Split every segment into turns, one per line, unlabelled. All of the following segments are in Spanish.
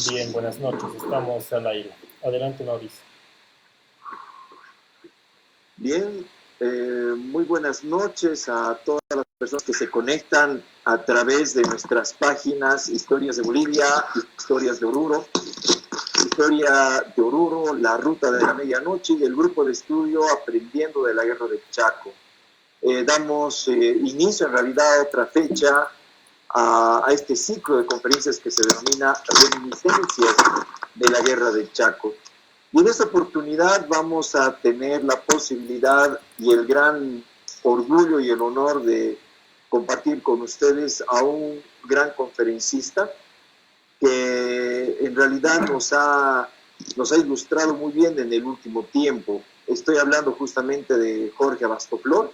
Bien, buenas noches, estamos al aire. Adelante, Mauricio.
Bien, muy buenas noches a todas las personas que se conectan a través de nuestras páginas Historias de Bolivia, Historias de Oruro, Historia de Oruro, La Ruta de la Medianoche y el grupo de estudio Aprendiendo de la Guerra del Chaco. Damos inicio en realidad a otra fecha a este ciclo de conferencias que se denomina Reminiscencias de la Guerra del Chaco. Y en esta oportunidad vamos a tener la posibilidad y el gran orgullo y el honor de compartir con ustedes a un gran conferencista que en realidad nos ha ilustrado muy bien en el último tiempo. Estoy hablando justamente de Jorge Abastoflor.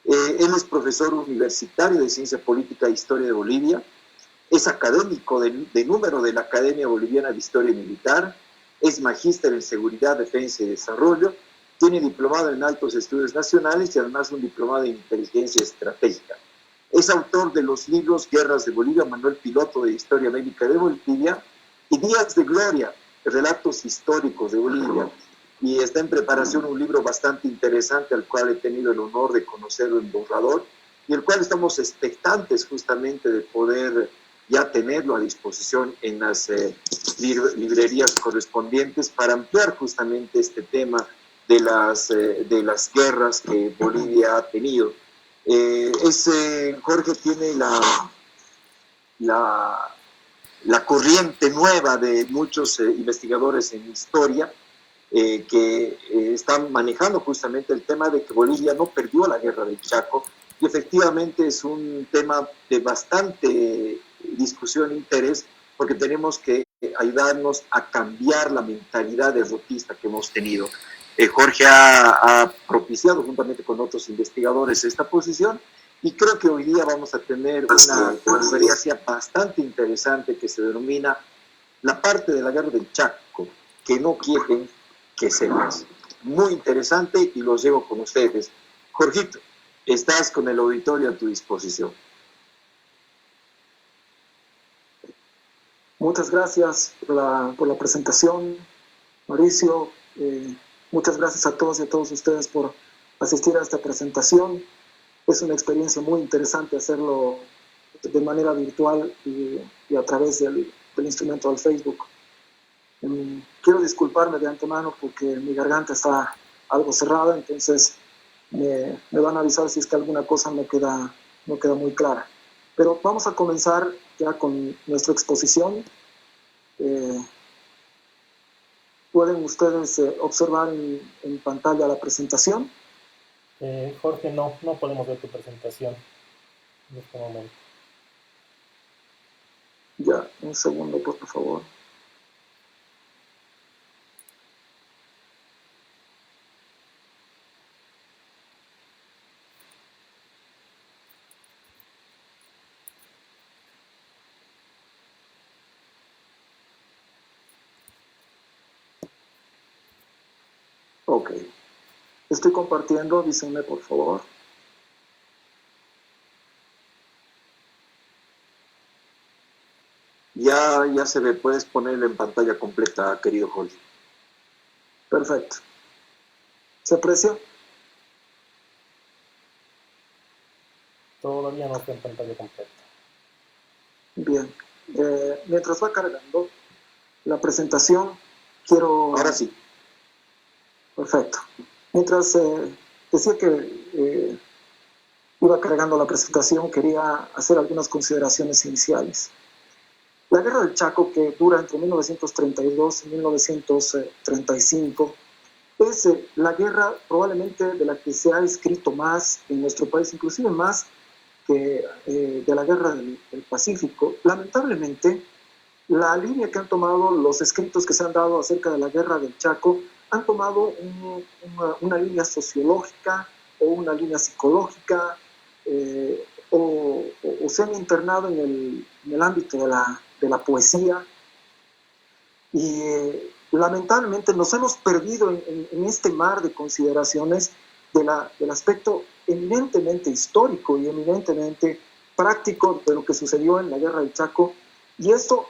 Él es profesor universitario de Ciencia Política e Historia de Bolivia, es académico de número de la Academia Boliviana de Historia Militar, es magíster en Seguridad, Defensa y Desarrollo, tiene diplomado en Altos Estudios Nacionales y además un diplomado en Inteligencia Estratégica. Es autor de los libros Guerras de Bolivia, Manual Piloto de Historia Bélica de Bolivia y Días de Gloria, Relatos Históricos de Bolivia. Y está en preparación un libro bastante interesante al cual he tenido el honor de conocerlo en borrador y el cual estamos expectantes justamente de poder ya tenerlo a disposición en las librerías correspondientes para ampliar justamente este tema de las guerras que Bolivia ha tenido. Jorge tiene la corriente nueva de muchos investigadores en historia que están manejando justamente el tema de que Bolivia no perdió la guerra del Chaco, y efectivamente es un tema de bastante discusión e interés, porque tenemos que ayudarnos a cambiar la mentalidad derrotista que hemos tenido. Jorge ha propiciado juntamente con otros investigadores esta posición, y creo que hoy día vamos a tener una conferencia bastante interesante que se denomina La parte de la guerra del Chaco que no quieren que sepas. Muy interesante y los llevo con ustedes. Jorgito, estás con el auditorio a tu disposición.
Muchas gracias por la presentación, Mauricio. Muchas gracias a todos y a todos ustedes por asistir a esta presentación. Es una experiencia muy interesante hacerlo de manera virtual y a través del instrumento del Facebook. Quiero disculparme de antemano porque mi garganta está algo cerrada, entonces me van a avisar si es que alguna cosa no queda muy clara. Pero vamos a comenzar ya con nuestra exposición. ¿Pueden ustedes observar en pantalla la presentación?
Jorge, no podemos ver tu presentación en este momento.
Ya, un segundo, por favor. Ok. Estoy compartiendo, avísenme por favor.
Ya se ve, puedes ponerlo en pantalla completa, querido Jorge.
Perfecto. ¿Se aprecia?
Todavía no está en pantalla completa.
Bien. Mientras va cargando la presentación, quiero...
Ahora sí.
Perfecto. Mientras decía que iba cargando la presentación, quería hacer algunas consideraciones iniciales. La Guerra del Chaco, que dura entre 1932 y 1935, es la guerra probablemente de la que se ha escrito más en nuestro país, inclusive más que de la Guerra del Pacífico. Lamentablemente, la línea que han tomado los escritos que se han dado acerca de la Guerra del Chaco han tomado una línea sociológica o una línea psicológica o se han internado en el ámbito de la poesía y lamentablemente nos hemos perdido en este mar de consideraciones del aspecto eminentemente histórico y eminentemente práctico de lo que sucedió en la Guerra del Chaco, y esto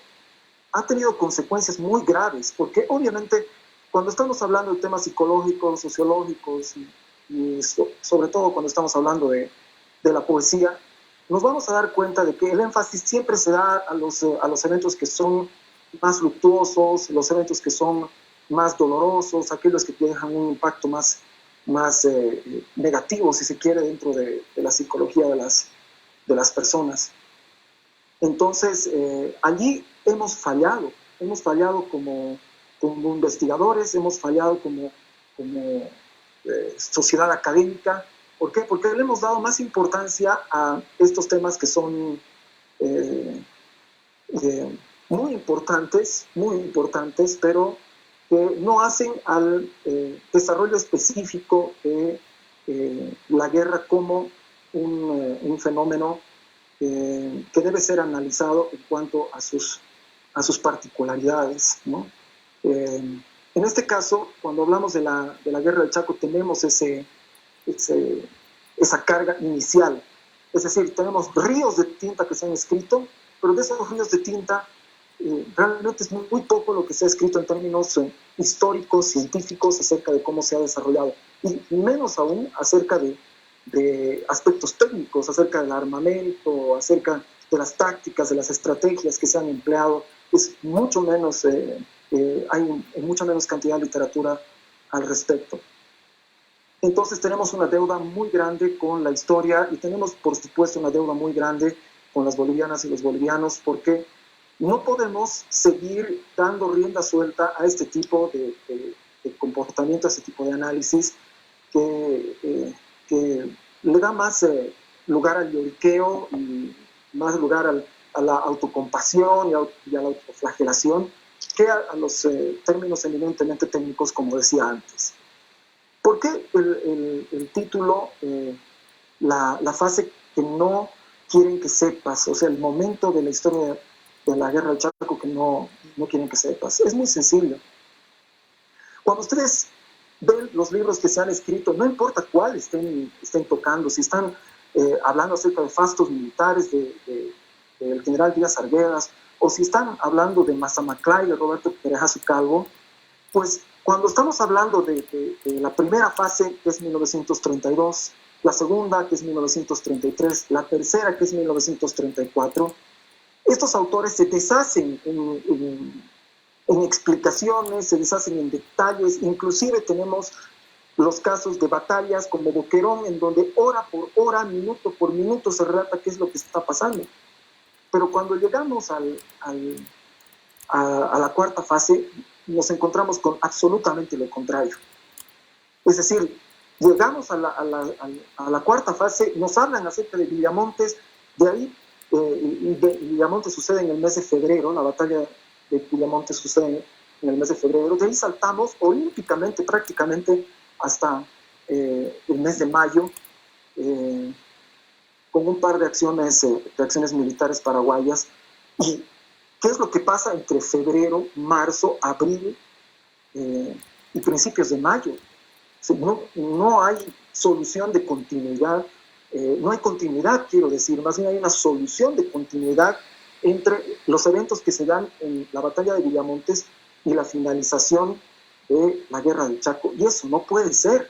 ha tenido consecuencias muy graves, porque obviamente cuando estamos hablando de temas psicológicos, sociológicos sobre todo cuando estamos hablando de la poesía, nos vamos a dar cuenta de que el énfasis siempre se da a los eventos que son más luctuosos, los eventos que son más dolorosos, aquellos que dejan un impacto más negativo, si se quiere, dentro de la psicología de las personas. Entonces, allí hemos fallado como investigadores, hemos fallado como sociedad académica. ¿Por qué? Porque le hemos dado más importancia a estos temas que son muy importantes, pero que no hacen al desarrollo específico de la guerra como un fenómeno que debe ser analizado en cuanto a sus particularidades, ¿no? En este caso, cuando hablamos de la guerra del Chaco, tenemos esa carga inicial. Es decir, tenemos ríos de tinta que se han escrito, pero de esos ríos de tinta realmente es muy poco lo que se ha escrito en términos históricos, científicos, acerca de cómo se ha desarrollado, y menos aún acerca de aspectos técnicos, acerca del armamento, acerca de las tácticas, de las estrategias que se han empleado. Es mucho menos, hay mucha menos cantidad de literatura al respecto. Entonces tenemos una deuda muy grande con la historia y tenemos, por supuesto, una deuda muy grande con las bolivianas y los bolivianos, porque no podemos seguir dando rienda suelta a este tipo de comportamiento, a este tipo de análisis que le da más lugar al lloriqueo y más lugar a la autocompasión y a la autoflagelación que a los términos eminentemente técnicos, como decía antes. ¿Por qué el título, la fase que no quieren que sepas, o sea, el momento de la historia de la guerra del Chaco que no quieren que sepas? Es muy sencillo. Cuando ustedes ven los libros que se han escrito, no importa cuál estén tocando, si están hablando acerca de fastos militares del general Díaz Arguedas, o si están hablando de Mazamaclay, de Roberto Perejazo Calvo, pues cuando estamos hablando de la primera fase, que es 1932, la segunda, que es 1933, la tercera, que es 1934, estos autores se deshacen en explicaciones, se deshacen en detalles. Inclusive tenemos los casos de batallas como Boquerón, en donde hora por hora, minuto por minuto se relata qué es lo que está pasando. Pero cuando llegamos a la cuarta fase, nos encontramos con absolutamente lo contrario. Es decir, llegamos a la cuarta fase, nos hablan acerca de Villamontes, de ahí, Villamontes sucede en el mes de febrero, la batalla de Villamontes sucede en el mes de febrero, de ahí saltamos olímpicamente prácticamente hasta el mes de mayo, con un par de acciones militares paraguayas. ¿Y qué es lo que pasa entre febrero, marzo, abril y principios de mayo? No hay solución de continuidad, no hay continuidad, quiero decir, más bien hay una solución de continuidad entre los eventos que se dan en la batalla de Villamontes y la finalización de la guerra del Chaco. Y eso no puede ser.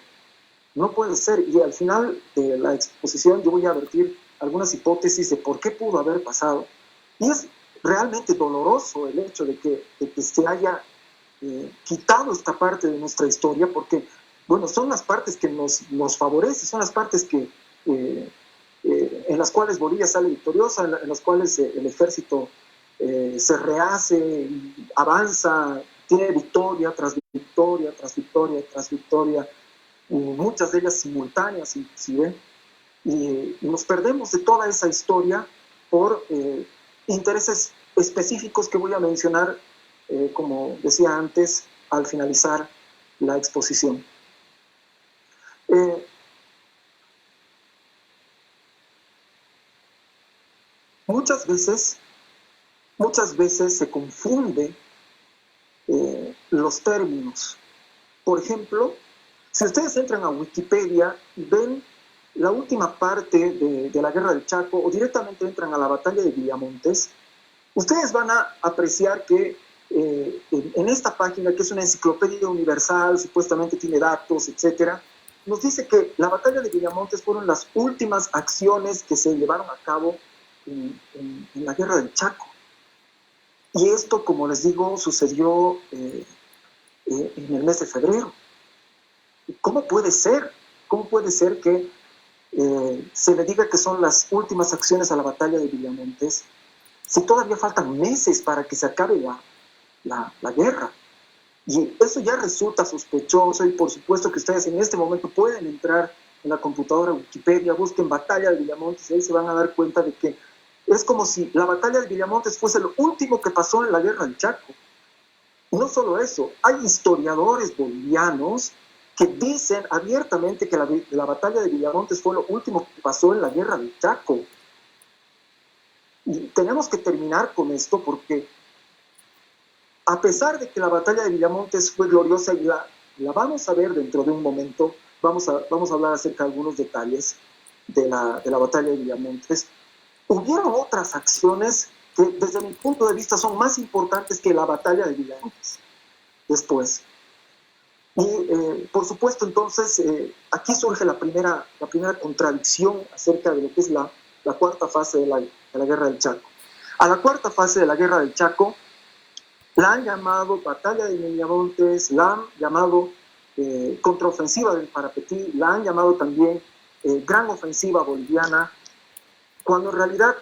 Y al final de la exposición yo voy a vertir algunas hipótesis de por qué pudo haber pasado. Y es realmente doloroso el hecho de que se haya quitado esta parte de nuestra historia, porque, bueno, son las partes que nos favorecen, son las partes que, en las cuales Bolivia sale victoriosa, en las cuales el ejército se rehace, avanza, tiene victoria tras victoria, tras victoria, tras victoria, muchas de ellas simultáneas inclusive, y nos perdemos de toda esa historia por intereses específicos que voy a mencionar, como decía antes, al finalizar la exposición. Muchas veces se confunde los términos. Por ejemplo, si ustedes entran a Wikipedia y ven la última parte de la guerra del Chaco, o directamente entran a la batalla de Villamontes, Ustedes van a apreciar que en esta página, que es una enciclopedia universal, supuestamente tiene datos, etcétera, nos dice que la batalla de Villamontes fueron las últimas acciones que se llevaron a cabo en la guerra del Chaco. Y esto, como les digo, sucedió en el mes de febrero. ¿Cómo puede ser? ¿Cómo puede ser que se le diga que son las últimas acciones a la batalla de Villamontes si todavía faltan meses para que se acabe la guerra? Y eso ya resulta sospechoso, y por supuesto que ustedes en este momento pueden entrar en la computadora Wikipedia, busquen batalla de Villamontes y ahí se van a dar cuenta de que es como si la batalla de Villamontes fuese lo último que pasó en la guerra del Chaco. Y no solo eso, hay historiadores bolivianos que dicen abiertamente que la batalla de Villamontes fue lo último que pasó en la guerra del Chaco. Y tenemos que terminar con esto porque a pesar de que la batalla de Villamontes fue gloriosa y la vamos a ver dentro de un momento, vamos a hablar acerca de algunos detalles de la batalla de Villamontes, hubieron otras acciones que desde mi punto de vista son más importantes que la batalla de Villamontes después. Y por supuesto entonces aquí surge la primera contradicción acerca de lo que es la cuarta fase de la guerra del Chaco. A la cuarta fase de la guerra del Chaco la han llamado batalla de Villamontes, la han llamado contraofensiva del Parapetí, la han llamado también gran ofensiva boliviana, cuando en realidad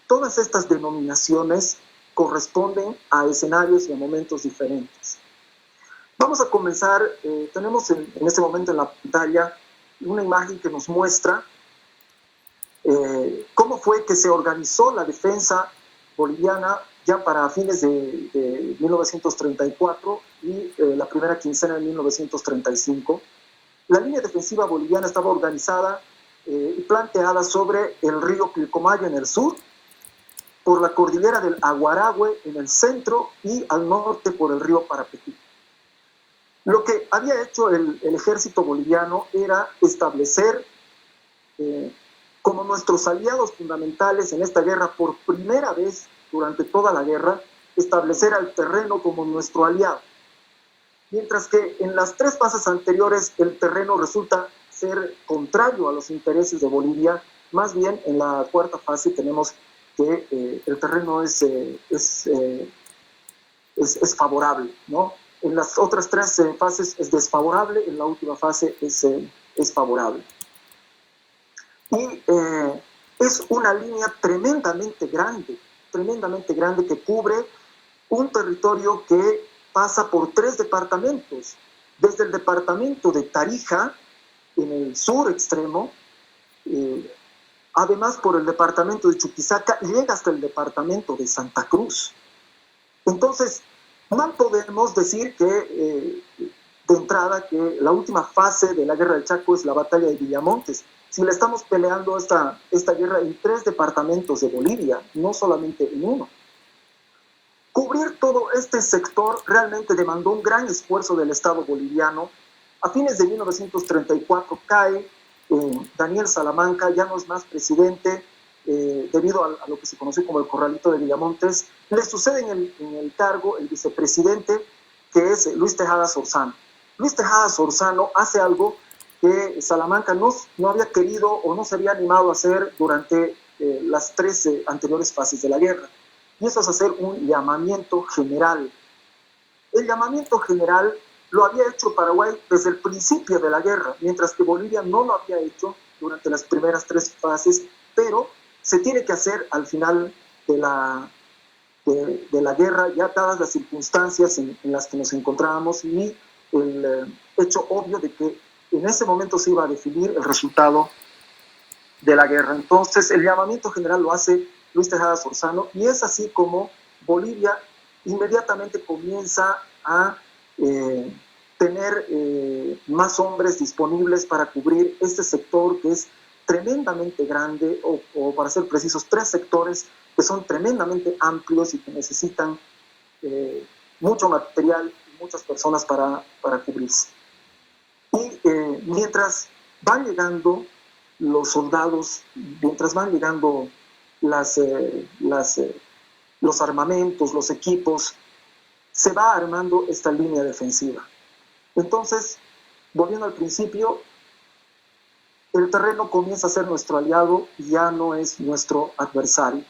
todas estas denominaciones corresponden a escenarios y a momentos diferentes. Vamos a comenzar, tenemos en este momento en la pantalla una imagen que nos muestra cómo fue que se organizó la defensa boliviana ya para fines de 1934 y la primera quincena de 1935. La línea defensiva boliviana estaba organizada y planteada sobre el río Pilcomayo en el sur, por la cordillera del Aguarahue en el centro y al norte por el río Parapetí. Lo que había hecho el ejército boliviano era establecer como nuestros aliados fundamentales en esta guerra, por primera vez durante toda la guerra, establecer al terreno como nuestro aliado. Mientras que en las tres fases anteriores el terreno resulta ser contrario a los intereses de Bolivia, más bien en la cuarta fase tenemos que el terreno es favorable, ¿no? En las otras tres fases es desfavorable, en la última fase es favorable. Y es una línea tremendamente grande que cubre un territorio que pasa por tres departamentos, desde el departamento de Tarija, en el sur extremo, además por el departamento de Chuquisaca, llega hasta el departamento de Santa Cruz. Entonces, no podemos decir que de entrada que la última fase de la guerra del Chaco es la batalla de Villamontes. Si le estamos peleando esta guerra en tres departamentos de Bolivia, no solamente en uno. Cubrir todo este sector realmente demandó un gran esfuerzo del Estado boliviano. A fines de 1934 cae Daniel Salamanca, ya no es más presidente, debido a lo que se conoció como el Corralito de Villamontes. Le sucede en el cargo el vicepresidente, que es Luis Tejada Sorzano. Luis Tejada Sorzano hace algo que Salamanca no había querido o no se había animado a hacer durante las tres anteriores fases de la guerra. Y eso es hacer un llamamiento general. El llamamiento general lo había hecho Paraguay desde el principio de la guerra, mientras que Bolivia no lo había hecho durante las primeras tres fases, pero se tiene que hacer al final de la guerra, ya dadas las circunstancias en las que nos encontrábamos y el hecho obvio de que en ese momento se iba a definir el resultado de la guerra. Entonces, el llamamiento general lo hace Luis Tejada Sorzano y es así como Bolivia inmediatamente comienza a tener más hombres disponibles para cubrir este sector que es tremendamente grande, o para ser precisos, tres sectores que son tremendamente amplios y que necesitan mucho material y muchas personas para cubrirse. Y mientras van llegando los soldados, mientras van llegando los armamentos, los equipos, se va armando esta línea defensiva. Entonces, volviendo al principio, el terreno comienza a ser nuestro aliado y ya no es nuestro adversario.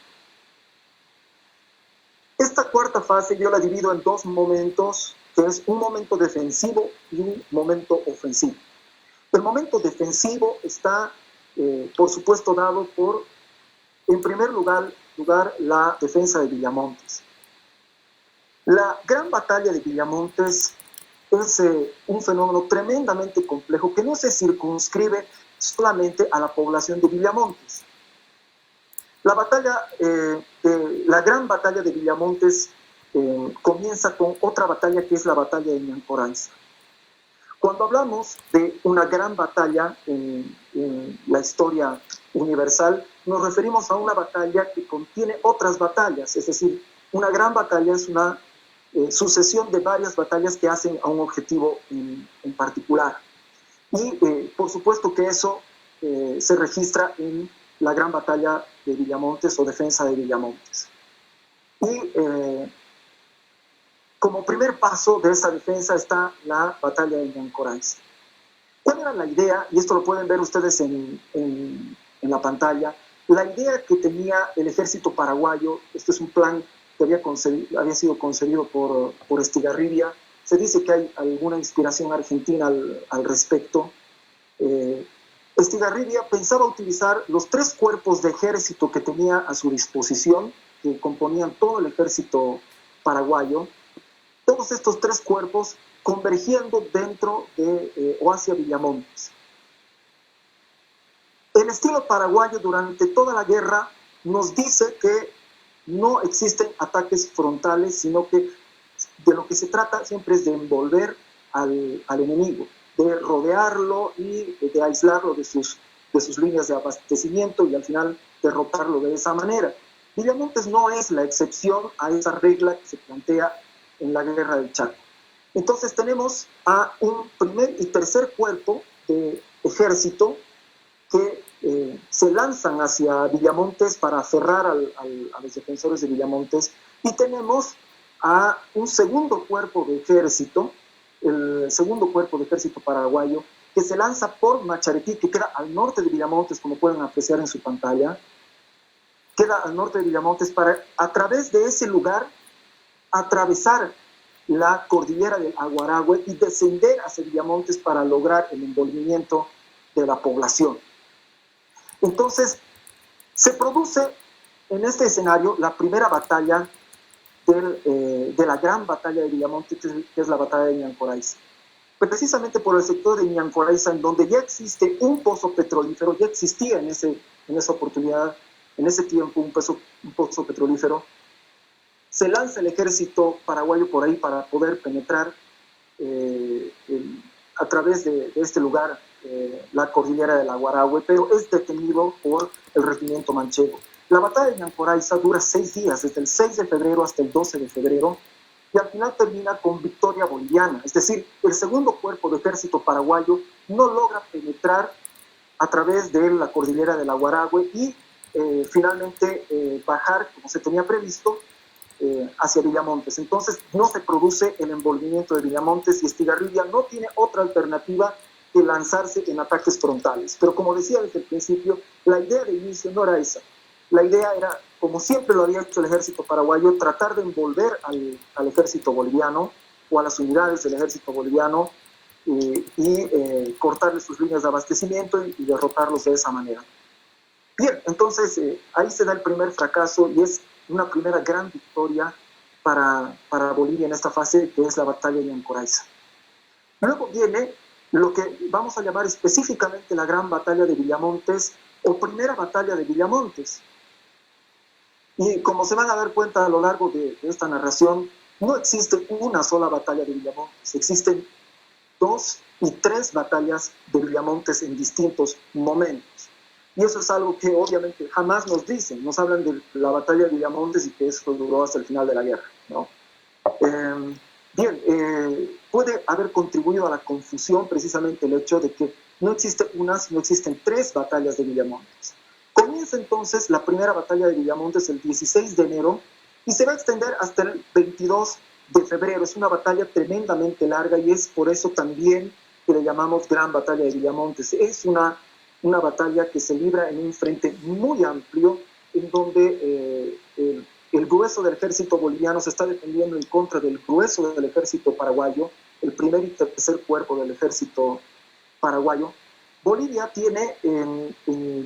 Esta cuarta fase yo la divido en dos momentos, que es un momento defensivo y un momento ofensivo. El momento defensivo está, por supuesto, dado por, en primer lugar, la defensa de Villamontes. La gran batalla de Villamontes es un fenómeno tremendamente complejo que no se circunscribe solamente a la población de Villamontes. La gran batalla de Villamontes comienza con otra batalla que es la batalla de Ñancoranza. Cuando hablamos de una gran batalla en la historia universal, nos referimos a una batalla que contiene otras batallas, es decir, una gran batalla es una sucesión de varias batallas que hacen a un objetivo en particular. Y por supuesto que eso se registra en la gran batalla de Villamontes o defensa de Villamontes. Y como primer paso de esa defensa está la batalla de Ñancoranza. ¿Cuál era la idea? Y esto lo pueden ver ustedes en la pantalla. La idea que tenía el ejército paraguayo, este es un plan que había sido concebido por Estigarribia. Se dice que hay alguna inspiración argentina al respecto. Estigarribia pensaba utilizar los 3 cuerpos de ejército que tenía a su disposición, que componían todo el ejército paraguayo, todos estos 3 cuerpos convergiendo dentro de o hacia Villamontes. El estilo paraguayo durante toda la guerra nos dice que no existen ataques frontales, sino que de lo que se trata siempre es de envolver al enemigo, de rodearlo y de aislarlo de sus líneas de abastecimiento y al final derrotarlo de esa manera. Villamontes no es la excepción a esa regla que se plantea en la guerra del Chaco. Entonces tenemos a un primer y tercer cuerpo de ejército que se lanzan hacia Villamontes para cerrar a los defensores de Villamontes, y tenemos a un segundo cuerpo de ejército, el segundo cuerpo de ejército paraguayo, que se lanza por Macharetí, que queda al norte de Villamontes, como pueden apreciar en su pantalla, queda al norte de Villamontes para, a través de ese lugar, atravesar la cordillera del Aguaragüe y descender hacia Villamontes para lograr el envolvimiento de la población. Entonces, se produce en este escenario la primera batalla de la gran batalla de Villamontes, que es la batalla de Ñancoranza. Precisamente por el sector de Ñancoranza, en donde ya existe un pozo petrolífero, ya existía en esa oportunidad, en ese tiempo, un pozo petrolífero, se lanza el ejército paraguayo por ahí para poder penetrar a través de este lugar la cordillera del Aguaragüe, pero es detenido por el regimiento manchego. La batalla de Ñancoranza dura 6 días, desde el 6 de febrero hasta el 12 de febrero, y al final termina con victoria boliviana. Es decir, el segundo cuerpo de ejército paraguayo no logra penetrar a través de la cordillera del Aguaragüe y finalmente bajar, como se tenía previsto, hacia Villamontes. Entonces no se produce el envolvimiento de Villamontes y Estigarribia no tiene otra alternativa que lanzarse en ataques frontales. Pero como decía desde el principio, la idea de inicio no era esa. La idea era, como siempre lo había hecho el ejército paraguayo, tratar de envolver al ejército boliviano o a las unidades del ejército boliviano y cortarles sus líneas de abastecimiento y derrotarlos de esa manera. Bien, entonces ahí se da el primer fracaso y es una primera gran victoria para Bolivia en esta fase, que es la batalla de Ñancoranza. Luego viene lo que vamos a llamar específicamente la gran batalla de Villamontes o primera batalla de Villamontes. Y como se van a dar cuenta a lo largo de esta narración, no existe una sola batalla de Villamontes, existen 2 y 3 batallas de Villamontes en distintos momentos. Y eso es algo que obviamente jamás nos dicen, nos hablan de la batalla de Villamontes y que eso duró hasta el final de la guerra, ¿no? Puede haber contribuido a la confusión precisamente el hecho de que no existe una, sino existen 3 batallas de Villamontes. Comienza entonces la primera batalla de Villamontes el 16 de enero y se va a extender hasta el 22 de febrero. Es una batalla tremendamente larga y es por eso también que le llamamos Gran Batalla de Villamontes. Es una batalla que se libra en un frente muy amplio, en donde el grueso del ejército boliviano se está defendiendo en contra del grueso del ejército paraguayo, el primer y tercer cuerpo del ejército paraguayo. Bolivia tiene en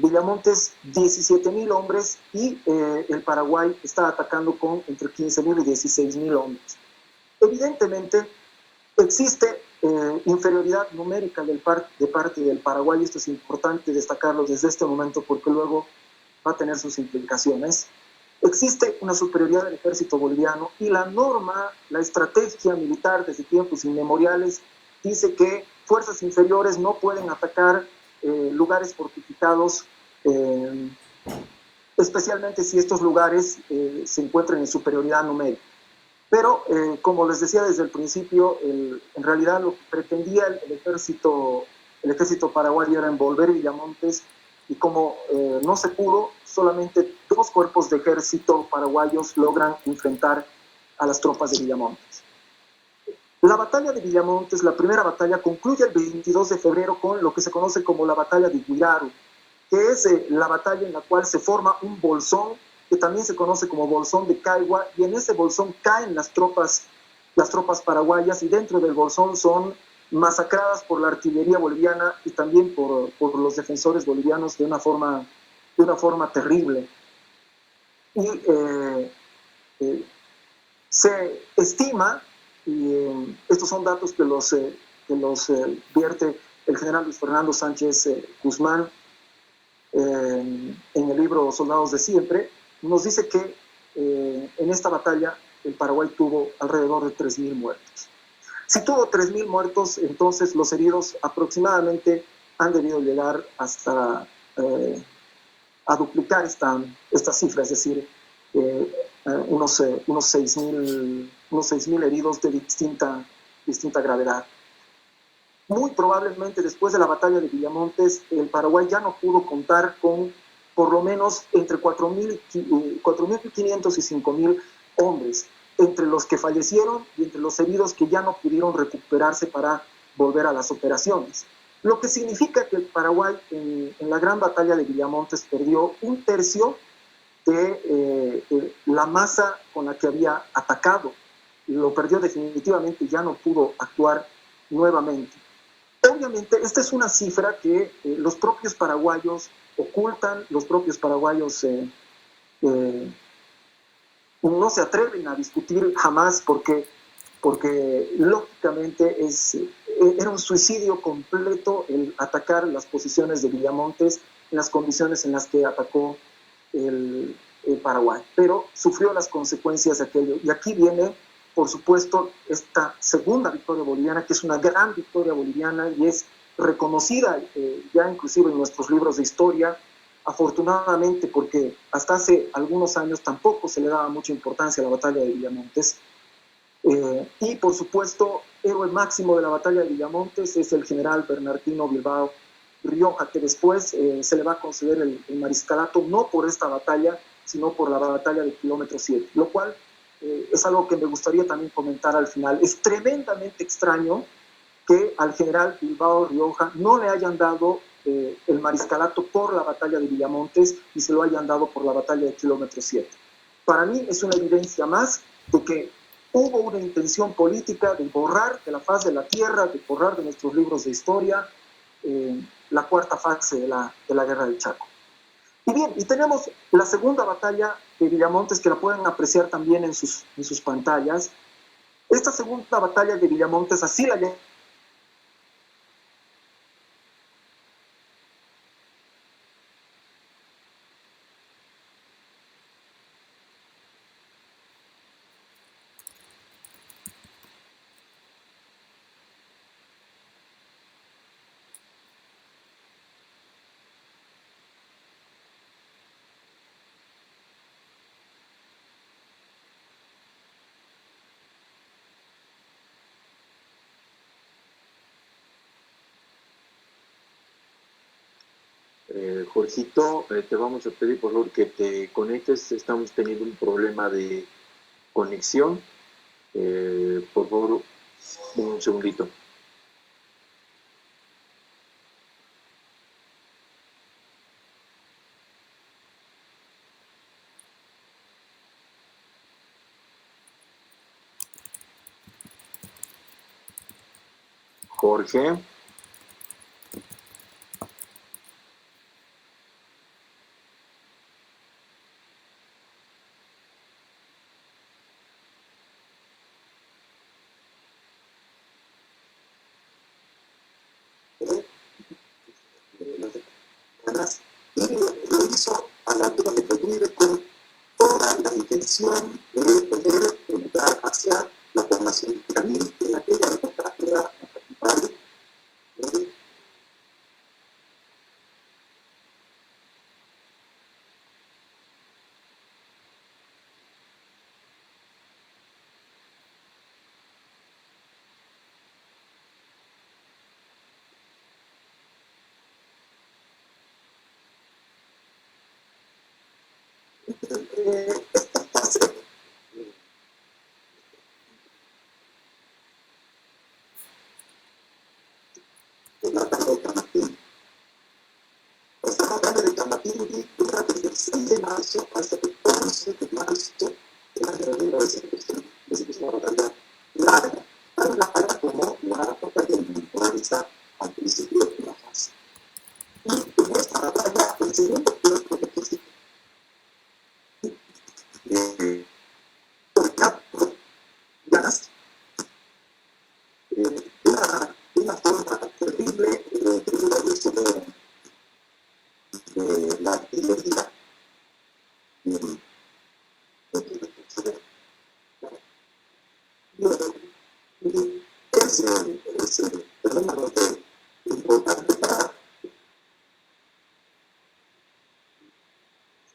Villamontes 17.000 hombres y el Paraguay está atacando con entre 15.000 y 16.000 hombres. Evidentemente, existe inferioridad numérica de parte del Paraguay. Esto es importante destacarlo desde este momento porque luego va a tener sus implicaciones. Existe una superioridad del ejército boliviano y la norma, la estrategia militar desde tiempos inmemoriales dice que fuerzas inferiores no pueden atacar lugares fortificados, especialmente si estos lugares se encuentran en superioridad numérica. Pero, como les decía desde el principio, en realidad lo que pretendía el ejército paraguayo era envolver Villamontes, y como no se pudo, solamente 2 cuerpos de ejército paraguayos logran enfrentar a las tropas de Villamontes. La batalla de Villamontes, la primera batalla, concluye el 22 de febrero con lo que se conoce como la batalla de Guiraru, que es la batalla en la cual se forma un bolsón, que también se conoce como bolsón de Caigua, y en ese bolsón caen las tropas paraguayas, y dentro del bolsón son masacradas por la artillería boliviana y también por los defensores bolivianos de una forma terrible. Y se estima, y estos son datos que los vierte el general Luis Fernando Sánchez Guzmán en el libro Soldados de Siempre, nos dice que en esta batalla el Paraguay tuvo alrededor de 3.000 muertos. Si tuvo 3.000 muertos, entonces los heridos aproximadamente han debido llegar hasta a duplicar esta cifra, es decir, unos 6.000 heridos de distinta gravedad. Muy probablemente después de la batalla de Villamontes, el Paraguay ya no pudo contar con por lo menos entre 4.500 y 5.000 hombres, entre los que fallecieron y entre los heridos que ya no pudieron recuperarse para volver a las operaciones. Lo que significa que el Paraguay en la gran batalla de Villamontes perdió 1/3 de la masa con la que había atacado. Lo perdió definitivamente y ya no pudo actuar nuevamente. Obviamente, esta es una cifra que los propios paraguayos ocultan, los propios paraguayos no se atreven a discutir jamás porque lógicamente era un suicidio completo el atacar las posiciones de Villamontes en las condiciones en las que atacó el Paraguay, pero sufrió las consecuencias de aquello. Y aquí viene, por supuesto, esta segunda victoria boliviana, que es una gran victoria boliviana y es reconocida ya inclusive en nuestros libros de historia, afortunadamente, porque hasta hace algunos años tampoco se le daba mucha importancia a la batalla de Villamontes. Y por supuesto, héroe máximo de la batalla de Villamontes es el general Bernardino Bilbao Rioja, que después se le va a conceder el mariscalato, no por esta batalla, sino por la batalla del kilómetro 7, lo cual es algo que me gustaría también comentar al final. Es tremendamente extraño que al general Bilbao Rioja no le hayan dado el mariscalato por la batalla de Villamontes y se lo hayan dado por la batalla del kilómetro 7. Para mí es una evidencia más de que hubo una intención política de borrar de la faz de la tierra, de borrar de nuestros libros de historia la cuarta fase de la Guerra del Chaco. Y bien, y tenemos la segunda batalla de Villamontes, que la pueden apreciar también en sus pantallas. Esta segunda batalla de Villamontes, así la
Jorgito, te vamos a pedir por favor que te conectes. Estamos teniendo un problema de conexión. Por favor, un segundito. Jorge. Y lo hizo hablando de Petrumire con toda la intención de poder entrar hacia la población. Y a mí, en aquella época, era principal. Esta fase de la tarde de Camatín. Estamos hablando de Camatín durante el 6 de marzo hasta el 11 de marzo del año 1900. Es una batalla larga, tan larga como la batalla militarizada al principio de la fase. Y en esta batalla, el segundo cuerpo de ejército ganas una forma terrible de uso de la artillería. Es el fenómeno importante para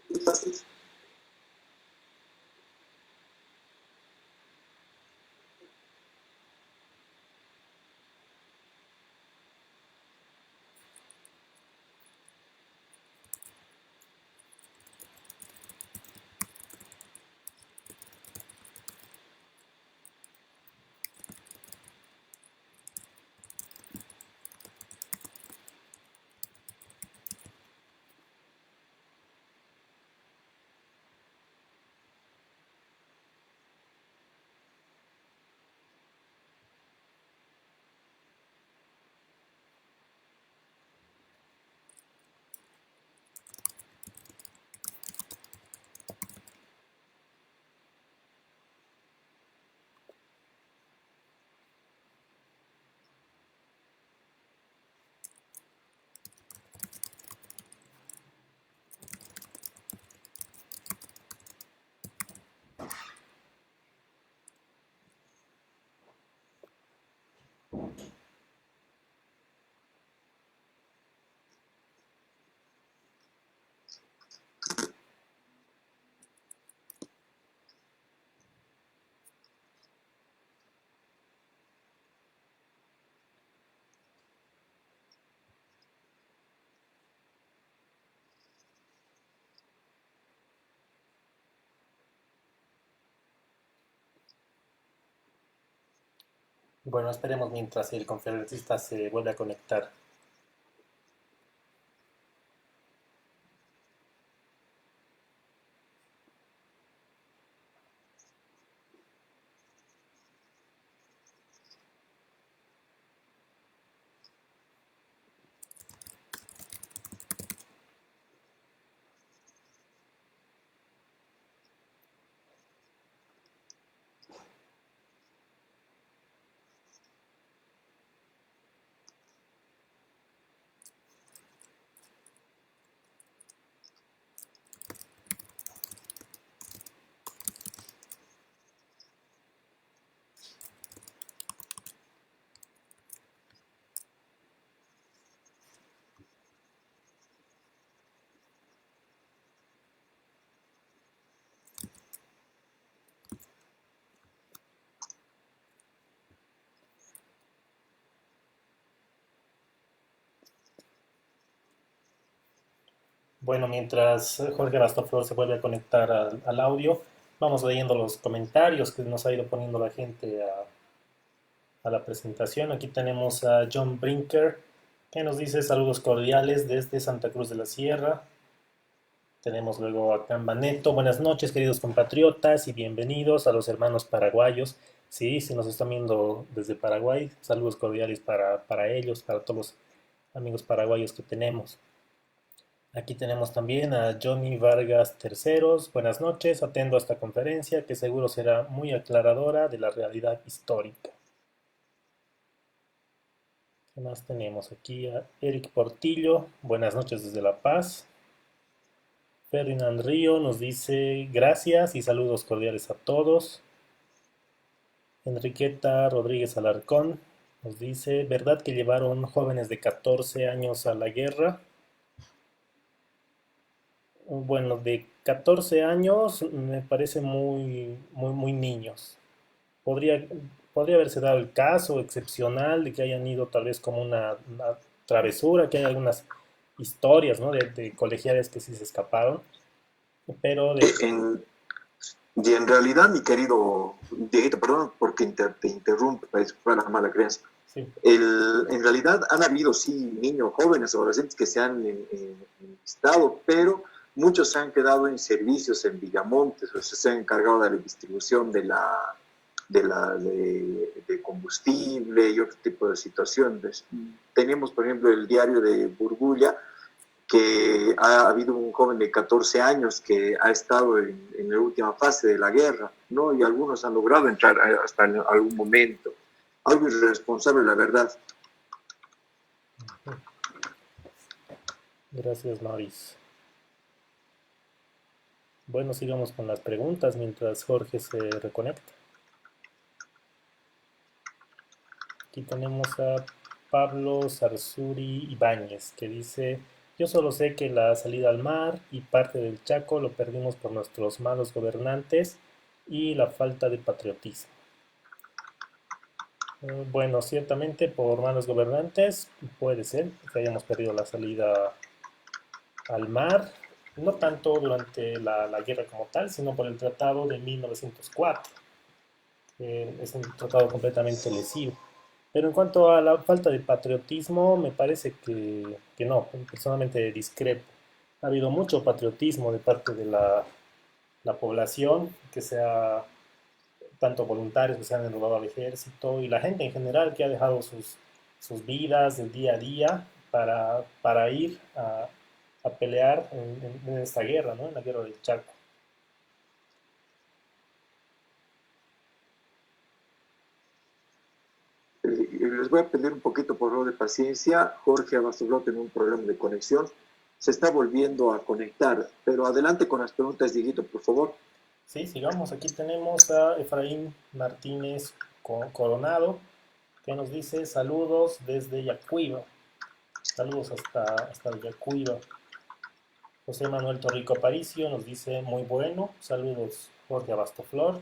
el fascismo.
Bueno, esperemos mientras el conferencista se vuelve a conectar. Bueno, mientras Jorge Bastoflor se vuelve a conectar al audio, Vamos leyendo los comentarios que nos ha ido poniendo la gente a la presentación. Aquí tenemos a John Brinker, que nos dice saludos cordiales desde Santa Cruz de la Sierra. Tenemos luego a Cambaneto. Buenas noches, queridos compatriotas, y bienvenidos a los hermanos paraguayos. Sí, si nos están viendo desde Paraguay, saludos cordiales para ellos, para todos los amigos paraguayos que tenemos. Aquí tenemos también a Johnny Vargas Terceros. Buenas noches, atendo a esta conferencia que seguro será muy aclaradora de la realidad histórica. ¿Qué más tenemos? Aquí a Eric Portillo. Buenas noches desde La Paz. Ferdinand Río nos dice gracias y saludos cordiales a todos. Enriqueta Rodríguez Alarcón nos dice, ¿verdad que llevaron jóvenes de 14 años a la guerra? Bueno, de 14 años me parece muy niños. Podría, podría haberse dado el caso excepcional de que hayan ido tal vez como una travesura, que hay algunas historias, ¿no? de colegiales que sí se escaparon, pero
Y en realidad, mi querido Dieguito, perdón porque te interrumpo, es para la mala creencia.
sí,
En realidad han habido, sí, niños, jóvenes, adolescentes que se han enlistado, pero muchos se han quedado en servicios en Villamontes, o sea, se han encargado de la distribución de combustible y otro tipo de situaciones. Tenemos, por ejemplo, el diario de Burbulla, que ha habido un joven de 14 años que ha estado en la última fase de la guerra, ¿no? Y algunos han logrado entrar hasta en algún momento. Algo irresponsable, la verdad.
gracias Maurice. Bueno, sigamos con las preguntas mientras Jorge se reconecta. Aquí tenemos a Pablo Sarsuri Ibáñez, que dice, yo solo sé que la salida al mar y parte del Chaco lo perdimos por nuestros malos gobernantes y la falta de patriotismo. Bueno, ciertamente por malos gobernantes puede ser que hayamos perdido la salida al mar, no tanto durante la guerra como tal, sino por el Tratado de 1904. Es un tratado completamente lesivo. Pero en cuanto a la falta de patriotismo, me parece que no, personalmente discrepo. Ha habido mucho patriotismo de parte de la población, que sea tanto voluntarios que se han enrolado al ejército y la gente en general que ha dejado sus vidas del día a día para ir a pelear en esta guerra, ¿no? En la guerra del Chaco.
Les voy a pedir un poquito por favor de paciencia. Jorge Abastobló tiene un problema de conexión. Se está volviendo a conectar, pero adelante con las preguntas, Dieguito, por favor.
Sí, sigamos. Aquí tenemos a Efraín Martínez Coronado, que nos dice saludos desde Yacuiba. Saludos hasta Yacuiba. José Manuel Torrico Aparicio nos dice muy bueno. Saludos Jorge Abastoflor.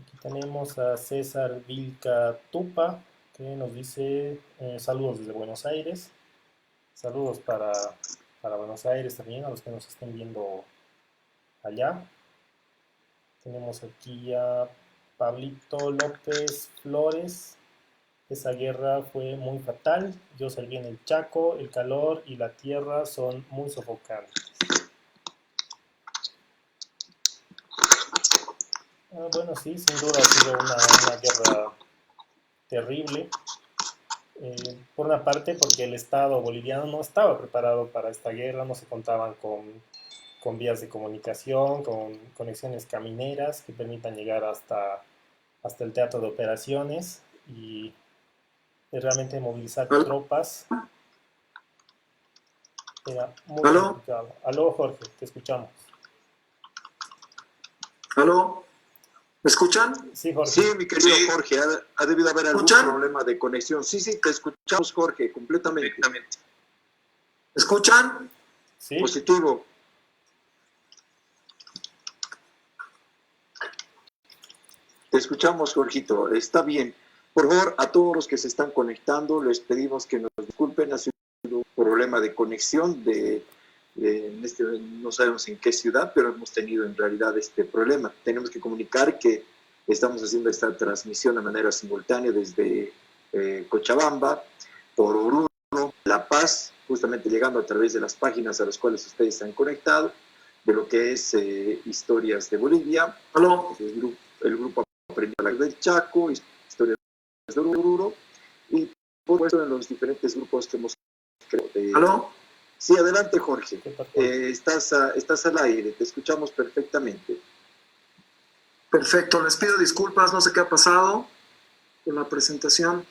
Aquí tenemos a César Vilca Tupa, que nos dice saludos desde Buenos Aires. Saludos para Buenos Aires también, a los que nos estén viendo allá. Tenemos aquí a Pablito López Flores. Esa guerra fue muy fatal. Yo salí en el Chaco, el calor y la tierra son muy sofocantes. Bueno, sí, sin duda ha sido una guerra terrible. Por una parte, porque el Estado boliviano no estaba preparado para esta guerra, no se contaban con vías de comunicación, con conexiones camineras que permitan llegar hasta el teatro de operaciones y realmente movilizar tropas. Era muy complicado. Aló, Jorge, te escuchamos.
¿Aló? ¿Me escuchan?
Sí, Jorge.
Sí, mi querido Jorge, ha debido haber algún problema de conexión. Sí, te escuchamos, Jorge, completamente.
¿Me escuchan?
Sí.
Positivo. Te escuchamos, Jorgito. Está bien. Por favor, a todos los que se están conectando, les pedimos que nos disculpen. Ha sido un problema de conexión de no sabemos en qué ciudad, pero hemos tenido en realidad este problema. Tenemos que comunicar que estamos haciendo esta transmisión de manera simultánea desde Cochabamba, por Oruro, La Paz, justamente llegando a través de las páginas a las cuales ustedes están conectados, de lo que es Historias de Bolivia, el grupo Aprendiendo a hablar del Chaco, Historias de Oruro, y por supuesto en los diferentes grupos que hemos creado.
¿Aló?
Sí, adelante, Jorge. Estás al aire, te escuchamos perfectamente.
Perfecto, les pido disculpas, no sé qué ha pasado con la presentación.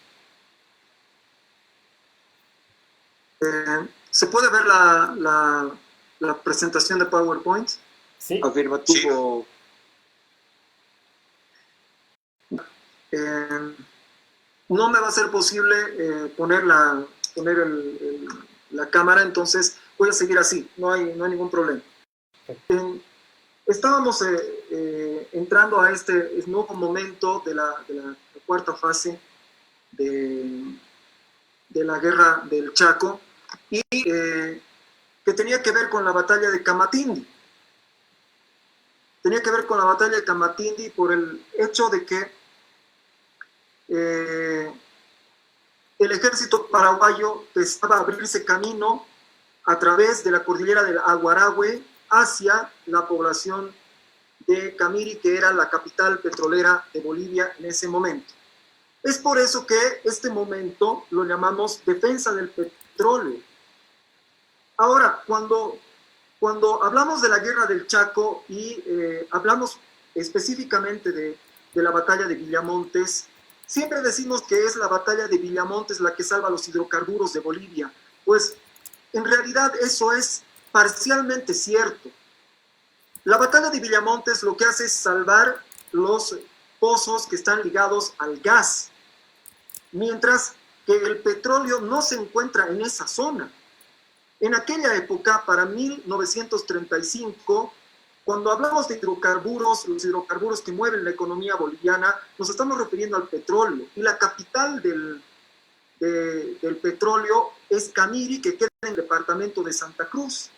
¿Se puede ver la presentación de PowerPoint?
Sí.
Afirmativo.
No me va a ser posible poner la cámara, entonces voy a seguir así, no hay ningún problema. Estábamos entrando a este nuevo momento de la cuarta fase de la guerra del Chaco y que tenía que ver con la batalla de Camatindi. Tenía que ver con la batalla de Camatindi por el hecho de que el ejército paraguayo empezaba a abrirse camino a través de la cordillera del Aguarahue hacia la población de Camiri, que era la capital petrolera de Bolivia en ese momento. Es por eso que este momento lo llamamos defensa del petróleo. Ahora, cuando hablamos de la guerra del Chaco y hablamos específicamente de la batalla de Villamontes, siempre decimos que es la batalla de Villamontes la que salva los hidrocarburos de Bolivia. Pues en realidad eso es parcialmente cierto. La batalla de Villamontes lo que hace es salvar los pozos que están ligados al gas, mientras que el petróleo no se encuentra en esa zona. En aquella época, para 1935, cuando hablamos de hidrocarburos, los hidrocarburos que mueven la economía boliviana, nos estamos refiriendo al petróleo. Y la capital del petróleo es Camiri, que queda en el departamento de Santa Cruz.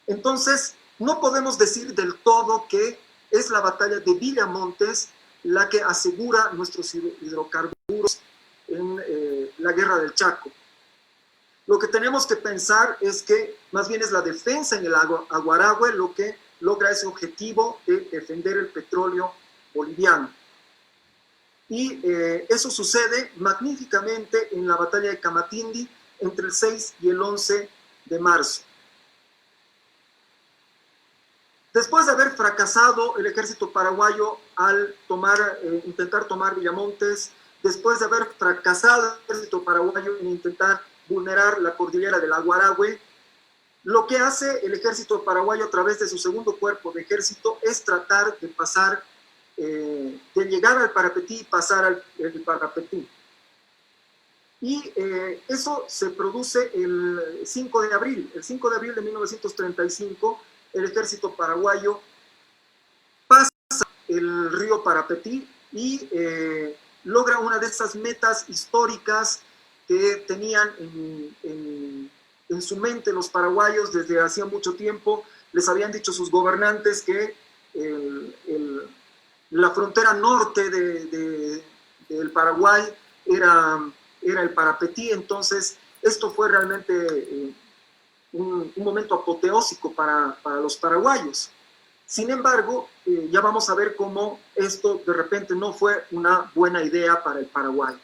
Entonces, no podemos decir del todo que es la batalla de Villamontes la que asegura nuestros hidrocarburos en la guerra del Chaco. Lo que tenemos que pensar es que más bien es la defensa en el Aguarahue lo que logra ese objetivo de defender el petróleo boliviano. Y eso sucede magníficamente en la batalla de Camatindi entre el 6 y el 11 de marzo. Después de haber fracasado el ejército paraguayo al intentar tomar Villamontes, después de haber fracasado el ejército paraguayo en intentar vulnerar la cordillera del Aguarahue, lo que hace el ejército paraguayo a través de su segundo cuerpo de ejército es tratar de pasar, de llegar al Parapetí y pasar el Parapetí. Y eso se produce el 5 de abril. El 5 de abril de 1935, el ejército paraguayo pasa el río Parapetí y logra una de esas metas históricas que tenían en su mente los paraguayos desde hacía mucho tiempo. Les habían dicho sus gobernantes que la frontera norte del Paraguay era el Parapetí. Entonces esto fue realmente un momento apoteósico para los paraguayos. Sin embargo, ya vamos a ver cómo esto de repente no fue una buena idea para el Paraguay.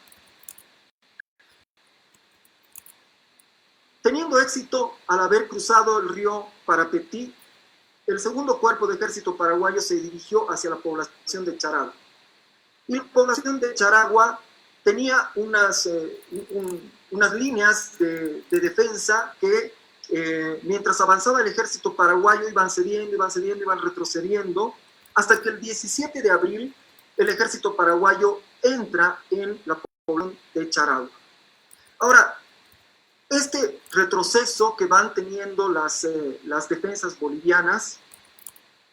Teniendo éxito al haber cruzado el río Parapetí, el segundo cuerpo de ejército paraguayo se dirigió hacia la población de Charagua. Y la población de Charagua tenía unas líneas de defensa que mientras avanzaba el ejército paraguayo iban cediendo, iban retrocediendo, hasta que el 17 de abril el ejército paraguayo entra en la población de Charagua. Ahora, este retroceso que van teniendo las defensas bolivianas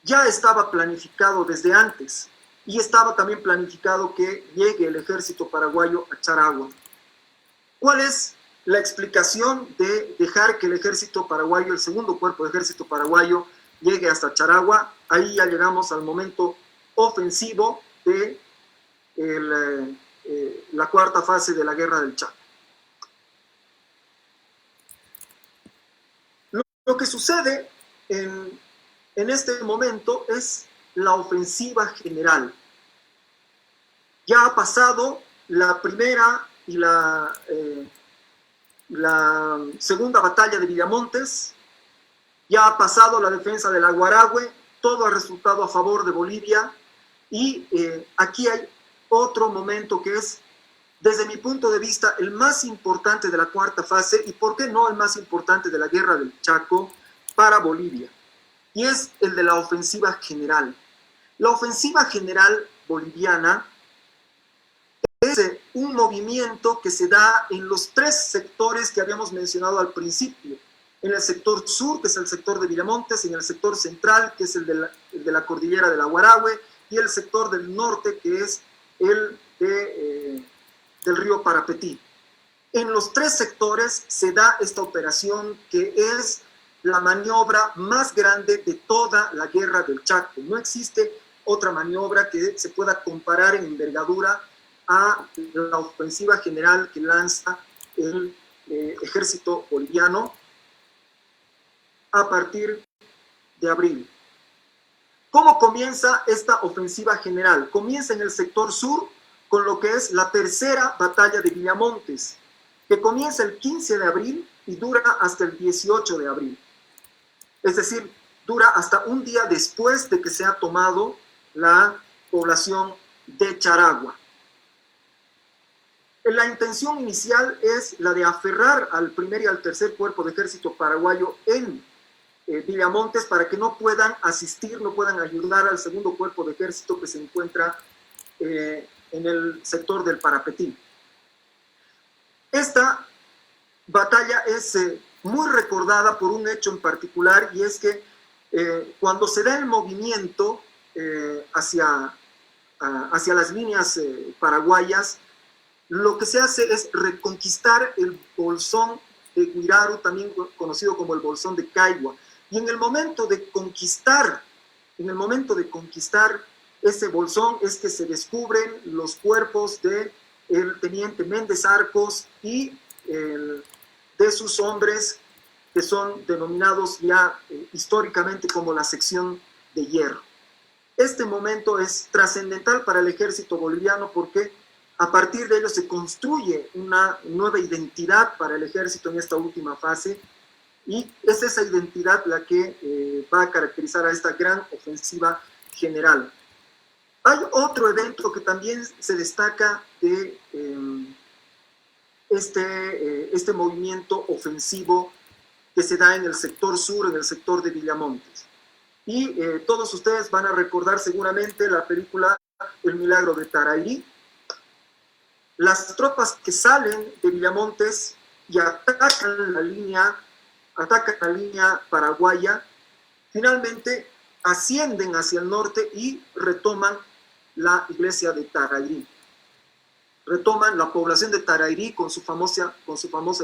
ya estaba planificado desde antes y estaba también planificado que llegue el ejército paraguayo a Charagua. ¿Cuál es la explicación de dejar que el ejército paraguayo, el segundo cuerpo de ejército paraguayo, llegue hasta Charagua. Ahí ya llegamos al momento ofensivo de la cuarta fase de la Guerra del Chaco. Lo que sucede en este momento es la ofensiva general. Ya ha pasado la primera y la segunda batalla de Villamontes, ya ha pasado la defensa del Aguaragüe, todo ha resultado a favor de Bolivia, y aquí hay otro momento que es, desde mi punto de vista, el más importante de la cuarta fase, y por qué no el más importante de la Guerra del Chaco para Bolivia, y es el de la ofensiva general. La ofensiva general boliviana es un movimiento que se da en los tres sectores que habíamos mencionado al principio. En el sector sur, que es el sector de Villamontes, en el sector central, que es el de la cordillera del Aguaragüe, y el sector del norte, que es el del río Parapetí. En los tres sectores se da esta operación que es la maniobra más grande de toda la Guerra del Chaco. No existe otra maniobra que se pueda comparar en envergadura a la ofensiva general que lanza el ejército boliviano a partir de abril. ¿Cómo comienza esta ofensiva general? Comienza en el sector sur con lo que es la tercera batalla de Villamontes, que comienza el 15 de abril y dura hasta el 18 de abril. Es decir, dura hasta un día después de que se ha tomado la población de Charagua. La intención inicial es la de aferrar al primer y al tercer cuerpo de ejército paraguayo en Villamontes para que no puedan asistir, no puedan ayudar al segundo cuerpo de ejército que se encuentra en el sector del Parapetí. Esta batalla es muy recordada por un hecho en particular, y es que cuando se da el movimiento hacia las líneas paraguayas, lo que se hace es reconquistar el bolsón de Guiraru, también conocido como el bolsón de Caigua. Y en el momento de conquistar ese bolsón es que se descubren los cuerpos del teniente Méndez Arcos y de sus hombres, que son denominados ya históricamente como la sección de hierro. Este momento es trascendental para el ejército boliviano porque a partir de ello se construye una nueva identidad para el ejército en esta última fase, y es esa identidad la que va a caracterizar a esta gran ofensiva general. Hay otro evento que también se destaca de este movimiento ofensivo que se da en el sector sur, en el sector de Villamontes. Y todos ustedes van a recordar seguramente la película El Milagro de Tarairí. Las tropas que salen de Villamontes y atacan la línea paraguaya, finalmente ascienden hacia el norte y retoman la iglesia de Tarairí. Retoman la población de Tarairí con su famosa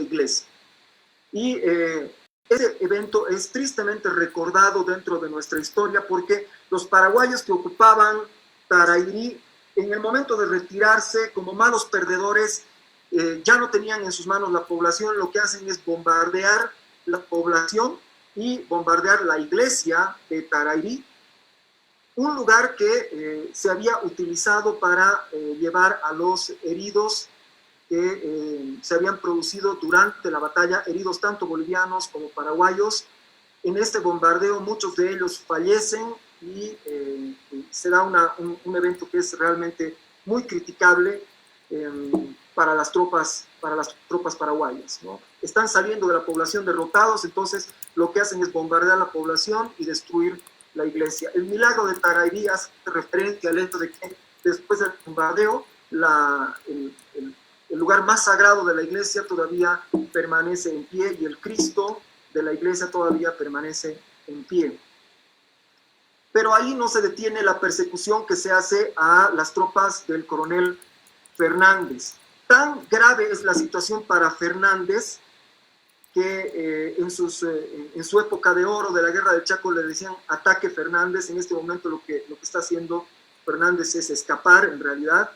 iglesia. Y ese evento es tristemente recordado dentro de nuestra historia porque los paraguayos que ocupaban Tarairí, en el momento de retirarse, como malos perdedores, ya no tenían en sus manos la población. Lo que hacen es bombardear la población y bombardear la iglesia de Tarairí, un lugar que se había utilizado para llevar a los heridos que se habían producido durante la batalla, heridos tanto bolivianos como paraguayos. En este bombardeo muchos de ellos fallecen y se da un evento que es realmente muy criticable para las tropas paraguayas, ¿no? Están saliendo de la población derrotados, entonces lo que hacen es bombardear la población y destruir la iglesia. El milagro de Tarairí hace referencia al hecho de que después del bombardeo el lugar más sagrado de la iglesia todavía permanece en pie y el Cristo de la iglesia todavía permanece en pie. Pero ahí no se detiene la persecución que se hace a las tropas del coronel Fernández. Tan grave es la situación para Fernández que en su época de oro de la Guerra del Chaco le decían ataque Fernández. En este momento lo que está haciendo Fernández es escapar, en realidad,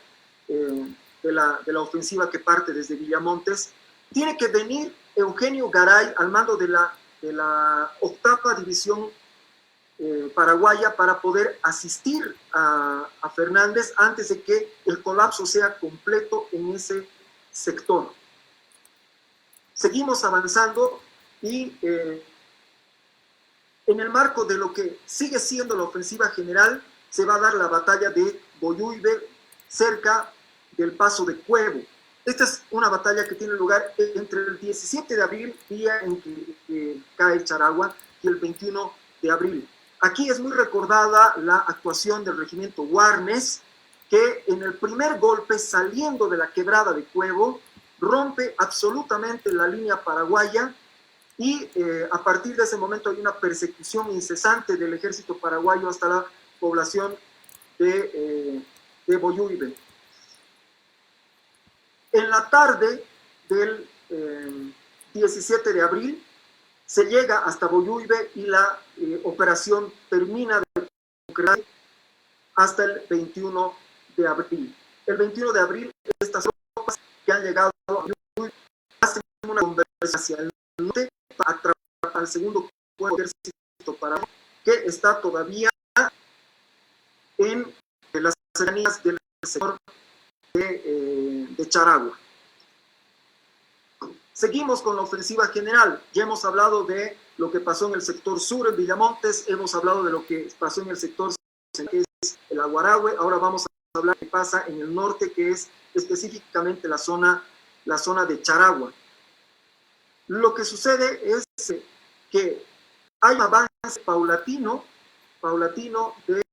de la ofensiva que parte desde Villamontes. Tiene que venir Eugenio Garay al mando de la octava división paraguaya para poder asistir a Fernández antes de que el colapso sea completo en ese sector. Seguimos avanzando y en el marco de lo que sigue siendo la ofensiva general se va a dar la batalla de Boyuibe cerca del Paso de Cuevo. Esta es una batalla que tiene lugar entre el 17 de abril, día en que cae Charagua, y el 21 de abril. Aquí es muy recordada la actuación del regimiento Warnes, que en el primer golpe, saliendo de la quebrada de Cuevo, rompe absolutamente la línea paraguaya y a partir de ese momento hay una persecución incesante del ejército paraguayo hasta la población de Boyuibe. En la tarde del 17 de abril se llega hasta Boyuibe y la operación termina de concretar hasta el 21 de abril. El 21 de abril estas tropas que han llegado a Boyuibe hacen una conversión hacia el norte para atrapar al segundo cuerpo del ejército paraguayo que está todavía en las cercanías del sector de Charagua. Seguimos con la ofensiva general. Ya hemos hablado de lo que pasó en el sector sur, en Villamontes, hemos hablado de lo que pasó en el sector que es el Aguarahue, ahora vamos a hablar de lo que pasa en el norte, que es específicamente la zona de Charagua. Lo que sucede es que hay un avance paulatino de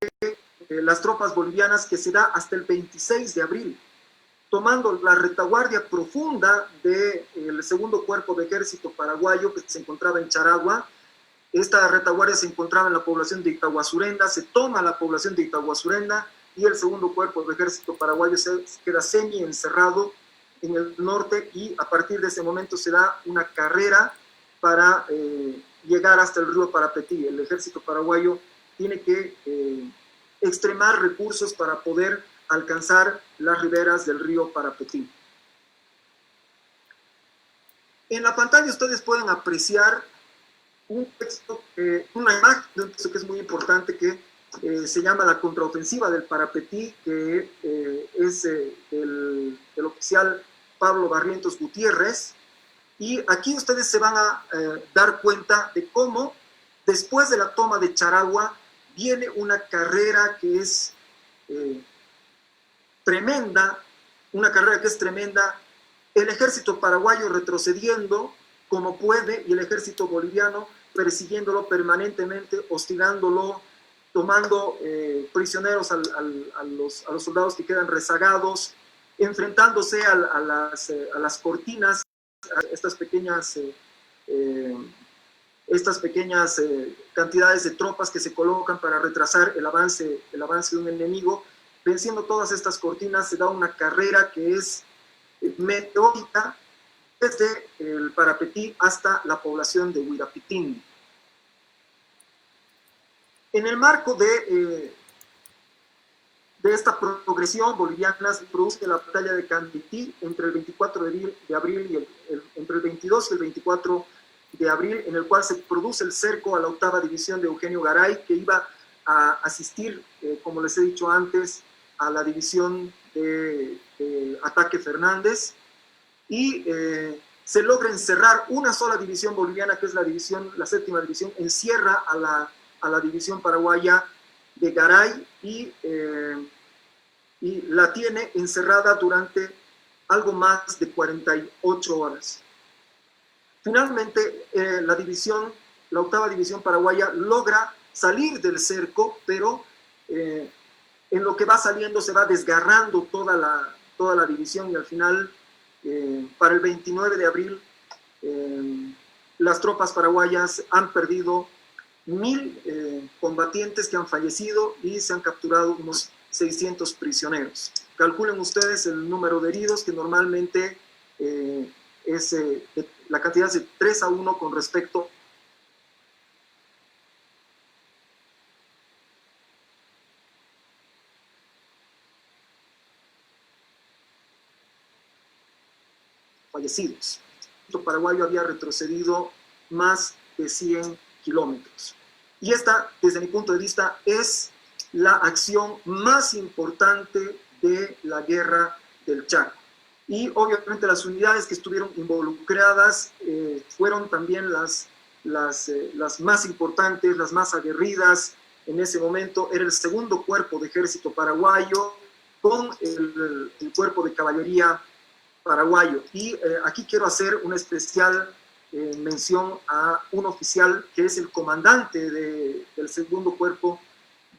las tropas bolivianas que se da hasta el 26 de abril, tomando la retaguardia profunda del segundo cuerpo de ejército paraguayo que se encontraba en Charagua. Esta retaguardia se encontraba en la población de Itaguazurenda, se toma la población de Itaguazurenda y el segundo cuerpo de ejército paraguayo se queda semi-encerrado en el norte y a partir de ese momento se da una carrera para llegar hasta el río Parapetí. El ejército paraguayo tiene que extremar recursos para poder alcanzar las riberas del río Parapetí. En la pantalla ustedes pueden apreciar un texto, una imagen de un texto que es muy importante que se llama La contraofensiva del Parapetí, que es del oficial Pablo Barrientos Gutiérrez. Y aquí ustedes se van a dar cuenta de cómo después de la toma de Charagua viene una carrera que es tremenda, el ejército paraguayo retrocediendo como puede y el ejército boliviano persiguiéndolo permanentemente, hostigándolo, tomando prisioneros a los soldados que quedan rezagados, enfrentándose a las cortinas, a estas pequeñas cantidades de tropas que se colocan para retrasar el avance de un enemigo. Venciendo todas estas cortinas se da una carrera que es meteórica desde el Parapetí hasta la población de Huirapitín. En el marco de esta progresión boliviana se produce la batalla de Candití entre el 24 de abril y entre el 22 y el 24 de abril, en el cual se produce el cerco a la octava división de Eugenio Garay, que iba a asistir, como les he dicho antes, a la división de ataque Fernández, y se logra encerrar una sola división boliviana, que es la séptima división, encierra a la división paraguaya de Garay y la tiene encerrada durante algo más de 48 horas. Finalmente, la octava división paraguaya logra salir del cerco, pero en lo que va saliendo se va desgarrando toda la división y al final, para el 29 de abril, las tropas paraguayas han perdido 1000 combatientes que han fallecido y se han capturado unos 600 prisioneros. calculen ustedes el número de heridos, que normalmente la cantidad es de 3-1 con respecto fallecidos. El paraguayo había retrocedido más de 100 kilómetros. Y esta, desde mi punto de vista, es la acción más importante de la guerra del Chaco. Y obviamente las unidades que estuvieron involucradas fueron también las más importantes, las más aguerridas. En ese momento era el segundo cuerpo de ejército paraguayo con el cuerpo de caballería paraguayo. Y aquí quiero hacer una especial mención a un oficial que es el comandante del segundo cuerpo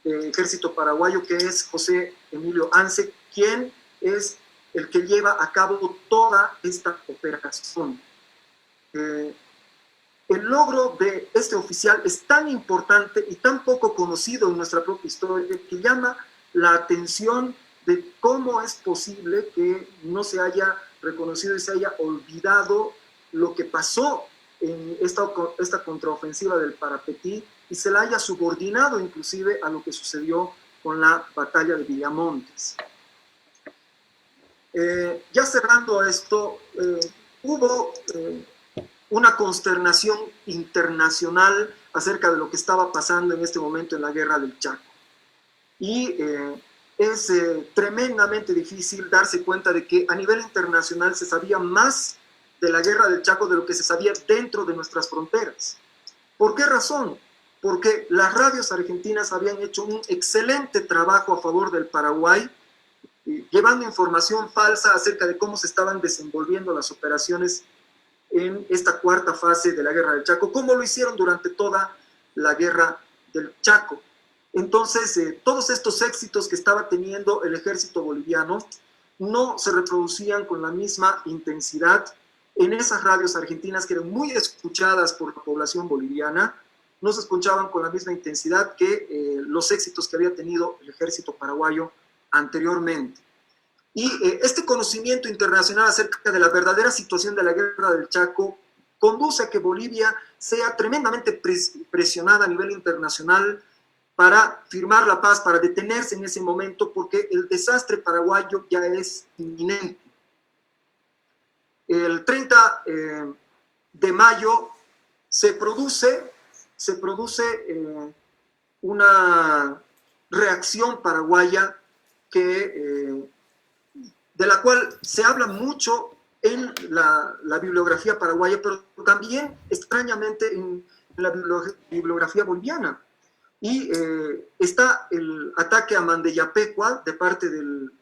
de ejército paraguayo, que es José Emilio Anse, quien es el que lleva a cabo toda esta operación. El logro de este oficial es tan importante y tan poco conocido en nuestra propia historia que llama la atención de cómo es posible que no se haya reconocido y se haya olvidado lo que pasó en esta contraofensiva del Parapetí y se la haya subordinado inclusive a lo que sucedió con la batalla de Villamontes. Ya cerrando esto, hubo una consternación internacional acerca de lo que estaba pasando en este momento en la guerra del Chaco. Y es tremendamente difícil darse cuenta de que a nivel internacional se sabía más de la guerra del Chaco de lo que se sabía dentro de nuestras fronteras. ¿Por qué razón? Porque las radios argentinas habían hecho un excelente trabajo a favor del Paraguay, llevando información falsa acerca de cómo se estaban desenvolviendo las operaciones en esta cuarta fase de la guerra del Chaco, como lo hicieron durante toda la guerra del Chaco. Entonces, todos estos éxitos que estaba teniendo el ejército boliviano no se reproducían con la misma intensidad en esas radios argentinas que eran muy escuchadas por la población boliviana, no se escuchaban con la misma intensidad que los éxitos que había tenido el ejército paraguayo anteriormente. Y este conocimiento internacional acerca de la verdadera situación de la guerra del Chaco conduce a que Bolivia sea tremendamente presionada a nivel internacional para firmar la paz, para detenerse en ese momento, porque el desastre paraguayo ya es inminente. El 30 de mayo se produce una reacción paraguaya que, de la cual se habla mucho en la bibliografía paraguaya, pero también extrañamente en la bibliografía boliviana. Y está el ataque a Mandellapecua de parte del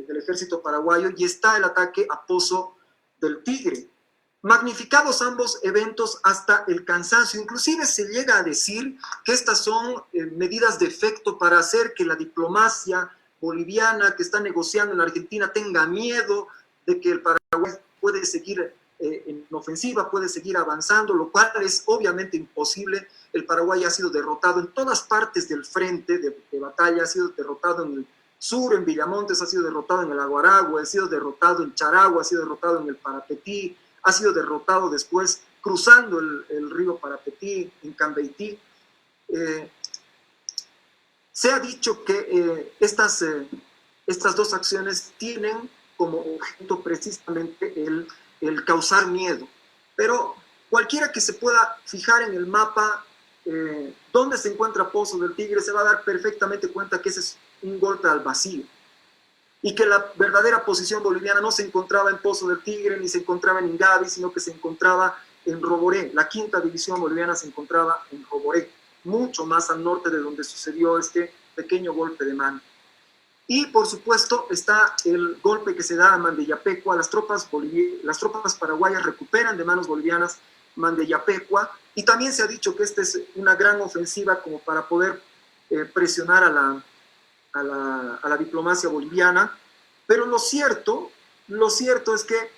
ejército paraguayo y está el ataque a Pozo del Tigre. Magnificados ambos eventos hasta el cansancio. Inclusive se llega a decir que estas son medidas de efecto para hacer que la diplomacia boliviana que está negociando en la Argentina tenga miedo de que el Paraguay puede seguir en ofensiva, puede seguir avanzando, lo cual es obviamente imposible. El Paraguay ha sido derrotado en todas partes del frente de batalla, ha sido derrotado en el sur, en Villamontes, ha sido derrotado en el Aguaragua, ha sido derrotado en Charagua, ha sido derrotado en el Parapetí, ha sido derrotado después cruzando el río Parapetí, en Cambeití. Se ha dicho que estas dos acciones tienen como objeto precisamente el causar miedo, pero cualquiera que se pueda fijar en el mapa dónde se encuentra Pozo del Tigre se va a dar perfectamente cuenta que ese es un golpe al vacío y que la verdadera posición boliviana no se encontraba en Pozo del Tigre ni se encontraba en Ingavi, sino que se encontraba en Roboré. La quinta división boliviana se encontraba en Roboré, mucho más al norte de donde sucedió este pequeño golpe de mano. Y por supuesto está el golpe que se da a Mandellapecua. Las tropas paraguayas recuperan de manos bolivianas Mandellapecua, y también se ha dicho que esta es una gran ofensiva como para poder presionar a la diplomacia boliviana. Pero lo cierto es que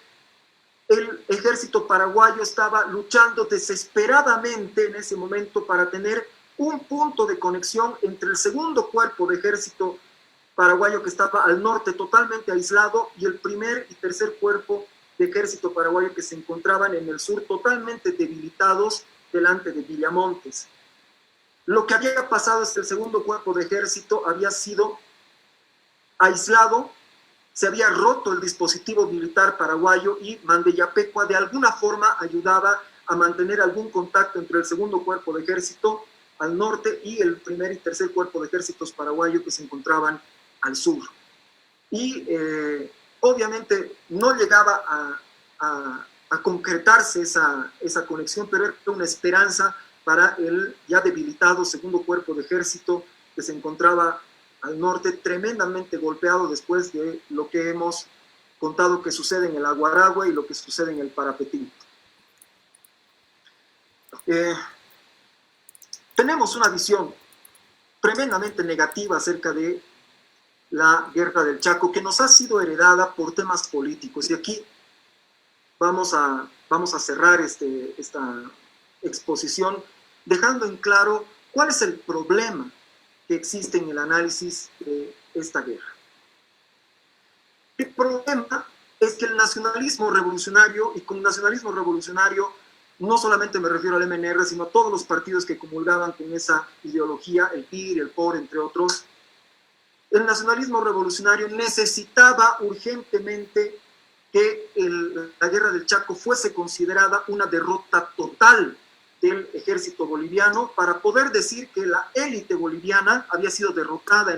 el ejército paraguayo estaba luchando desesperadamente en ese momento para tener un punto de conexión entre el segundo cuerpo de ejército paraguayo que estaba al norte totalmente aislado y el primer y tercer cuerpo de ejército paraguayo que se encontraban en el sur totalmente debilitados delante de Villamontes. Lo que había pasado es que el segundo cuerpo de ejército había sido aislado, se había roto el dispositivo militar paraguayo y Mandellapecua de alguna forma ayudaba a mantener algún contacto entre el segundo cuerpo de ejército al norte y el primer y tercer cuerpo de ejércitos paraguayo que se encontraban al sur. Y obviamente no llegaba a concretarse esa conexión, pero era una esperanza para el ya debilitado segundo cuerpo de ejército que se encontraba al norte, tremendamente golpeado después de lo que hemos contado que sucede en el Aguaragua y lo que sucede en el Parapetín. Tenemos una visión tremendamente negativa acerca de la guerra del Chaco, que nos ha sido heredada por temas políticos. Y aquí vamos a cerrar esta exposición dejando en claro cuál es el problema que existe en el análisis de esta guerra. El problema es que el nacionalismo revolucionario, y con nacionalismo revolucionario no solamente me refiero al MNR, sino a todos los partidos que comulgaban con esa ideología, el PIR, el POR, entre otros, el nacionalismo revolucionario necesitaba urgentemente que la guerra del Chaco fuese considerada una derrota total del ejército boliviano para poder decir que la élite boliviana había sido derrotada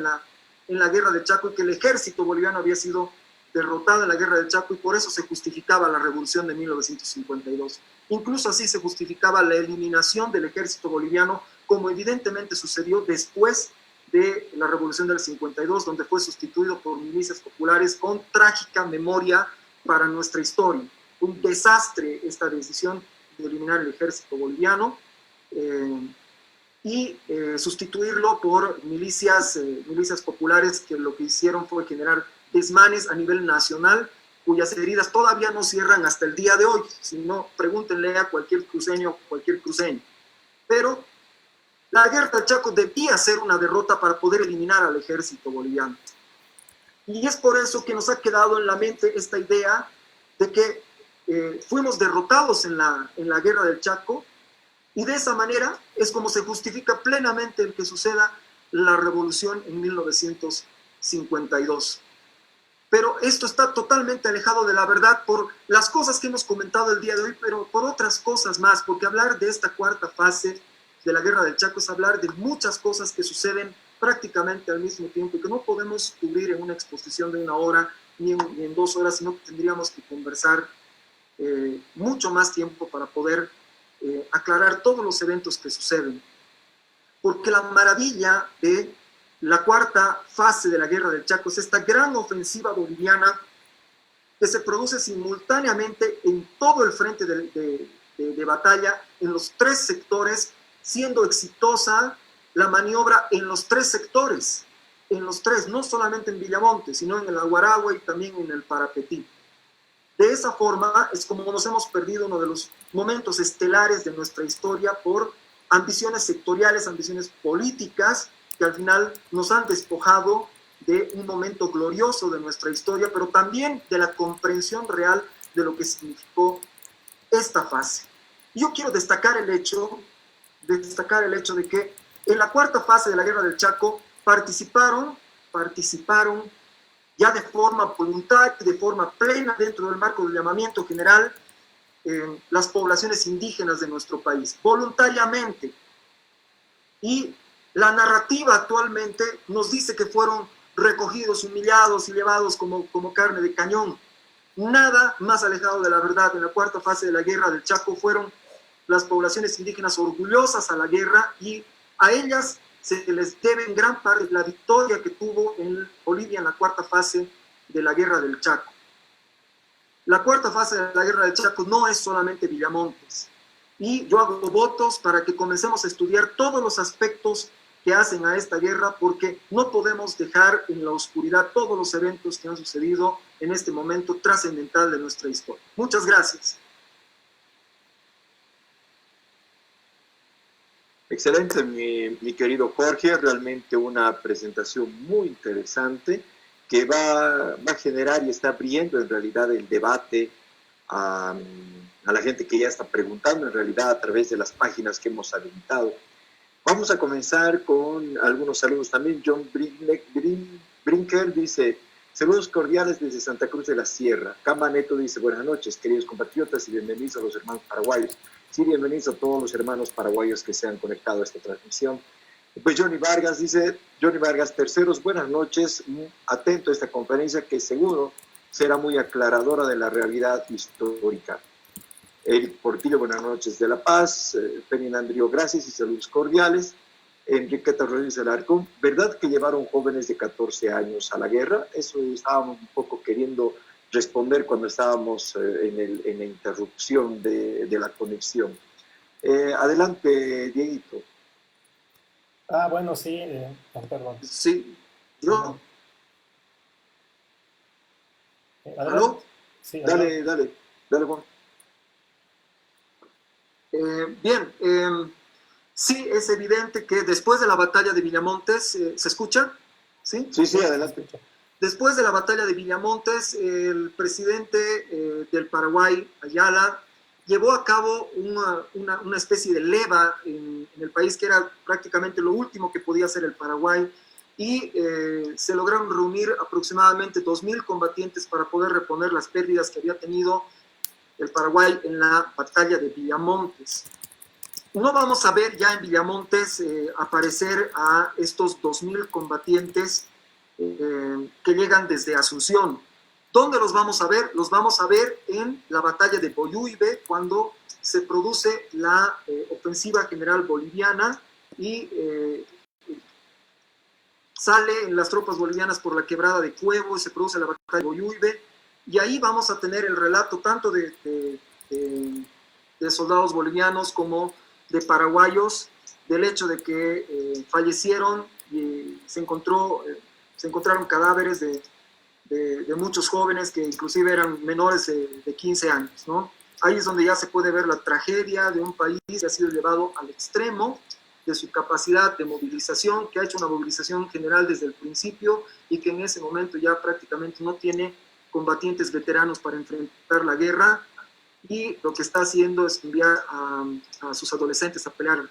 en la guerra del Chaco y que el ejército boliviano había sido derrotado en la guerra del Chaco y por eso se justificaba la revolución de 1952. Incluso así se justificaba la eliminación del ejército boliviano, como evidentemente sucedió después de la revolución del 52, donde fue sustituido por milicias populares con trágica memoria para nuestra historia. Un desastre esta decisión de eliminar el ejército boliviano y sustituirlo por milicias populares que lo que hicieron fue generar desmanes a nivel nacional, cuyas heridas todavía no cierran hasta el día de hoy. Si no, pregúntenle a cualquier cruceño, cualquier cruceño. Pero la guerra del Chaco debía ser una derrota para poder eliminar al ejército boliviano. Y es por eso que nos ha quedado en la mente esta idea de que fuimos derrotados en la guerra del Chaco, y de esa manera es como se justifica plenamente el que suceda la revolución en 1952. Pero esto está totalmente alejado de la verdad por las cosas que hemos comentado el día de hoy, pero por otras cosas más, porque hablar de esta cuarta fase de la guerra del Chaco es hablar de muchas cosas que suceden prácticamente al mismo tiempo y que no podemos cubrir en una exposición de 1 hora ni en 2 horas, sino que tendríamos que conversar mucho más tiempo para poder aclarar todos los eventos que suceden. Porque la maravilla de la cuarta fase de la guerra del Chaco es esta gran ofensiva boliviana que se produce simultáneamente en todo el frente de batalla, en los 3 sectores, siendo exitosa la maniobra en los 3 sectores, en los 3, no solamente en Villamonte, sino en el Aguaragua y también en el Parapetí. De esa forma es como nos hemos perdido uno de los momentos estelares de nuestra historia por ambiciones sectoriales, ambiciones políticas, que al final nos han despojado de un momento glorioso de nuestra historia, pero también de la comprensión real de lo que significó esta fase. Yo quiero destacar el hecho de que en la cuarta fase de la guerra del Chaco participaron ya de forma voluntaria, de forma plena dentro del marco del llamamiento general, las poblaciones indígenas de nuestro país, voluntariamente. Y la narrativa actualmente nos dice que fueron recogidos, humillados y llevados como carne de cañón. Nada más alejado de la verdad. En la cuarta fase de la guerra del Chaco fueron las poblaciones indígenas orgullosas a la guerra y a ellas se les debe en gran parte la victoria que tuvo en Bolivia en la cuarta fase de la guerra del Chaco. La cuarta fase de la guerra del Chaco no es solamente Villamontes. Y yo hago votos para que comencemos a estudiar todos los aspectos que hacen a esta guerra, porque no podemos dejar en la oscuridad todos los eventos que han sucedido en este momento trascendental de nuestra historia. Muchas gracias.
Excelente, mi querido Jorge, realmente una presentación muy interesante que va a generar y está abriendo en realidad el debate a la gente que ya está preguntando en realidad a través de las páginas que hemos habilitado. Vamos a comenzar con algunos saludos también. John Brinker dice, saludos cordiales desde Santa Cruz de la Sierra. Camba Neto dice, buenas noches, queridos compatriotas, y bienvenidos a los hermanos paraguayos. Sí, bienvenidos a todos los hermanos paraguayos que se han conectado a esta transmisión. Pues Johnny Vargas dice, Johnny Vargas terceros, buenas noches, atento a esta conferencia que seguro será muy aclaradora de la realidad histórica. Eric Portillo, buenas noches de La Paz. Ferdinandrio, gracias y saludos cordiales. Enriqueta Rodríguez Alarcón, ¿verdad que llevaron jóvenes de 14 años a la guerra? Eso estábamos un poco queriendo responder cuando estábamos en la interrupción de la conexión. Adelante, Dieguito.
Bueno, sí, perdón.
Sí, yo.
¿Aló? Sí,
dale, Juan.
Bien, sí, es evidente que después de la batalla de Villamontes, ¿se escucha? Sí,
sí, adelante.
Después de la batalla de Villamontes, el presidente del Paraguay, Ayala, llevó a cabo una especie de leva en el país, que era prácticamente lo último que podía hacer el Paraguay, y se lograron reunir aproximadamente 2.000 combatientes para poder reponer las pérdidas que había tenido el Paraguay en la batalla de Villamontes. No vamos a ver ya en Villamontes aparecer a estos 2.000 combatientes que llegan desde Asunción. ¿Dónde los vamos a ver? Los vamos a ver en la batalla de Boyuibe, cuando se produce la ofensiva general boliviana y salen las tropas bolivianas por la quebrada de Cuevo y se produce la batalla de Boyuibe. Y ahí vamos a tener el relato tanto de soldados bolivianos como de paraguayos, del hecho de que fallecieron y se encontraron cadáveres de muchos jóvenes que inclusive eran menores de 15 años, ¿no? Ahí es donde ya se puede ver la tragedia de un país que ha sido llevado al extremo de su capacidad de movilización, que ha hecho una movilización general desde el principio y que en ese momento ya prácticamente no tiene combatientes veteranos para enfrentar la guerra, y lo que está haciendo es enviar a sus adolescentes a pelear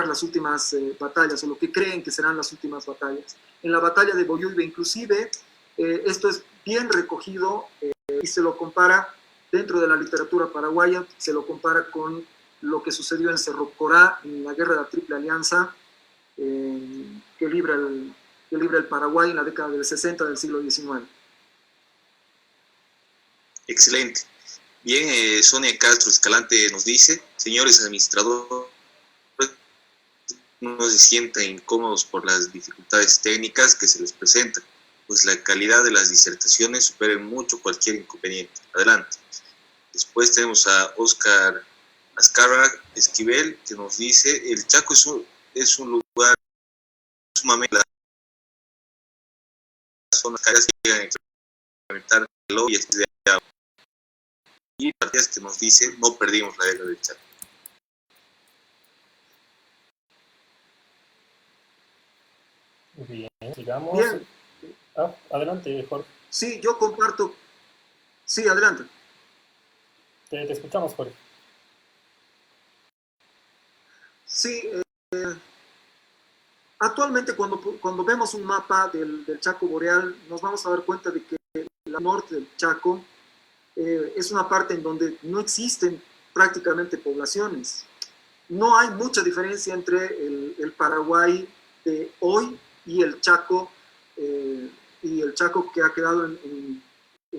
las últimas batallas, o lo que creen que serán las últimas batallas. En la batalla de Boyuibe inclusive, esto es bien recogido y se lo compara dentro de la literatura paraguaya, se lo compara con lo que sucedió en Cerro Corá, en la guerra de la Triple Alianza, que libra el Paraguay en la década del 60 del siglo XIX.
Excelente. Bien, Sonia Castro Escalante nos dice, señores administradores, no se sientan incómodos por las dificultades técnicas que se les presentan, pues la calidad de las disertaciones supera mucho cualquier inconveniente. Adelante. Después tenemos a Oscar Azcárraga Esquivel, que nos dice, el Chaco es un lugar sumamente... Las zonas que llegan a implementar el lobby de agua. Y partidas que nos dice, no perdimos la guerra del Chaco.
Bien, sigamos.
Bien.
Adelante, Jorge.
Sí, yo comparto. Sí, adelante.
Te escuchamos, Jorge.
Sí, actualmente cuando vemos un mapa del Chaco Boreal, nos vamos a dar cuenta de que el norte del Chaco es una parte en donde no existen prácticamente poblaciones. No hay mucha diferencia entre el Paraguay de hoy y el Chaco que ha quedado en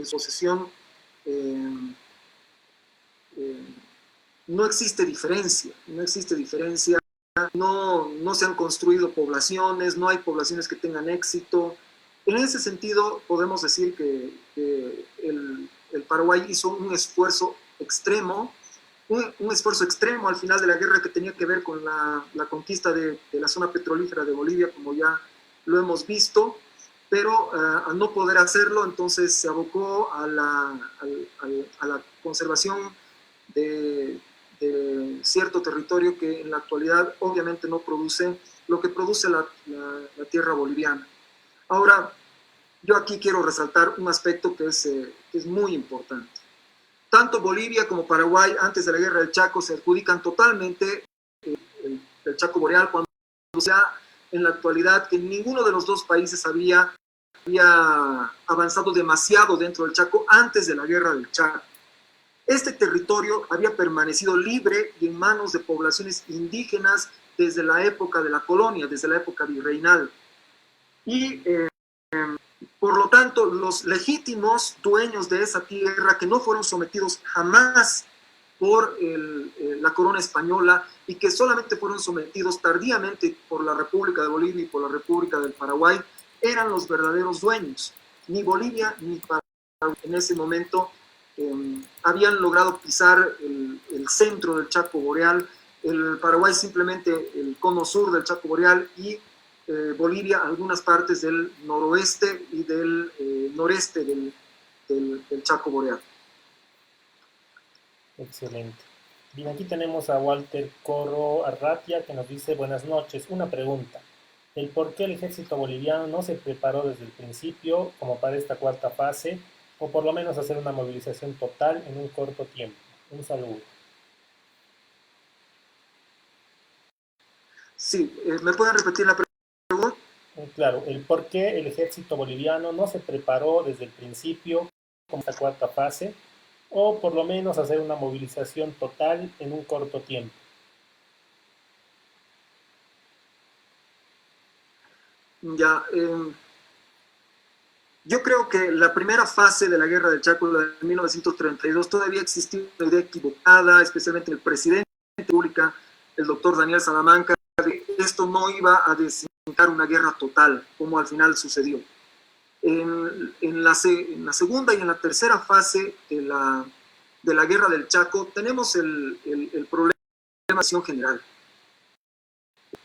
posesión. No existe diferencia, no se han construido poblaciones, no hay poblaciones que tengan éxito. En ese sentido, podemos decir que el Paraguay hizo un esfuerzo extremo al final de la guerra, que tenía que ver con la conquista de la zona petrolífera de Bolivia, como ya lo hemos visto, pero al no poder hacerlo, entonces se abocó a la conservación de cierto territorio que en la actualidad obviamente no produce lo que produce la tierra boliviana. Ahora, yo aquí quiero resaltar un aspecto que es muy importante. Tanto Bolivia como Paraguay, antes de la Guerra del Chaco, se adjudican totalmente el Chaco Boreal, cuando ya en la actualidad que ninguno de los dos países había avanzado demasiado dentro del Chaco antes de la Guerra del Chaco. Este territorio había permanecido libre y en manos de poblaciones indígenas desde la época de la colonia, desde la época virreinal. Y por lo tanto, los legítimos dueños de esa tierra, que no fueron sometidos jamás por la corona española y que solamente fueron sometidos tardíamente por la República de Bolivia y por la República del Paraguay, eran los verdaderos dueños. Ni Bolivia ni Paraguay en ese momento habían logrado pisar el centro del Chaco Boreal, el Paraguay simplemente el cono sur del Chaco Boreal y Bolivia algunas partes del noroeste y del noreste del Chaco Boreal.
Excelente. Bien, aquí tenemos a Walter Corro Arratia que nos dice: buenas noches, una pregunta. ¿El por qué el ejército boliviano no se preparó desde el principio como para esta cuarta fase, o por lo menos hacer una movilización total en un corto tiempo? Un saludo.
Sí, ¿me pueden repetir la pregunta?
Claro, el por qué el ejército boliviano no se preparó desde el principio como esta cuarta fase, o por lo menos hacer una movilización total en un corto tiempo.
Ya, yo creo que la primera fase de la Guerra del Chaco, la de 1932, todavía existía una idea equivocada, especialmente el presidente de la República, el doctor Daniel Salamanca, de que esto no iba a desencadenar una guerra total, como al final sucedió. En la segunda y en la tercera fase de la Guerra del Chaco tenemos el problema de la acción general.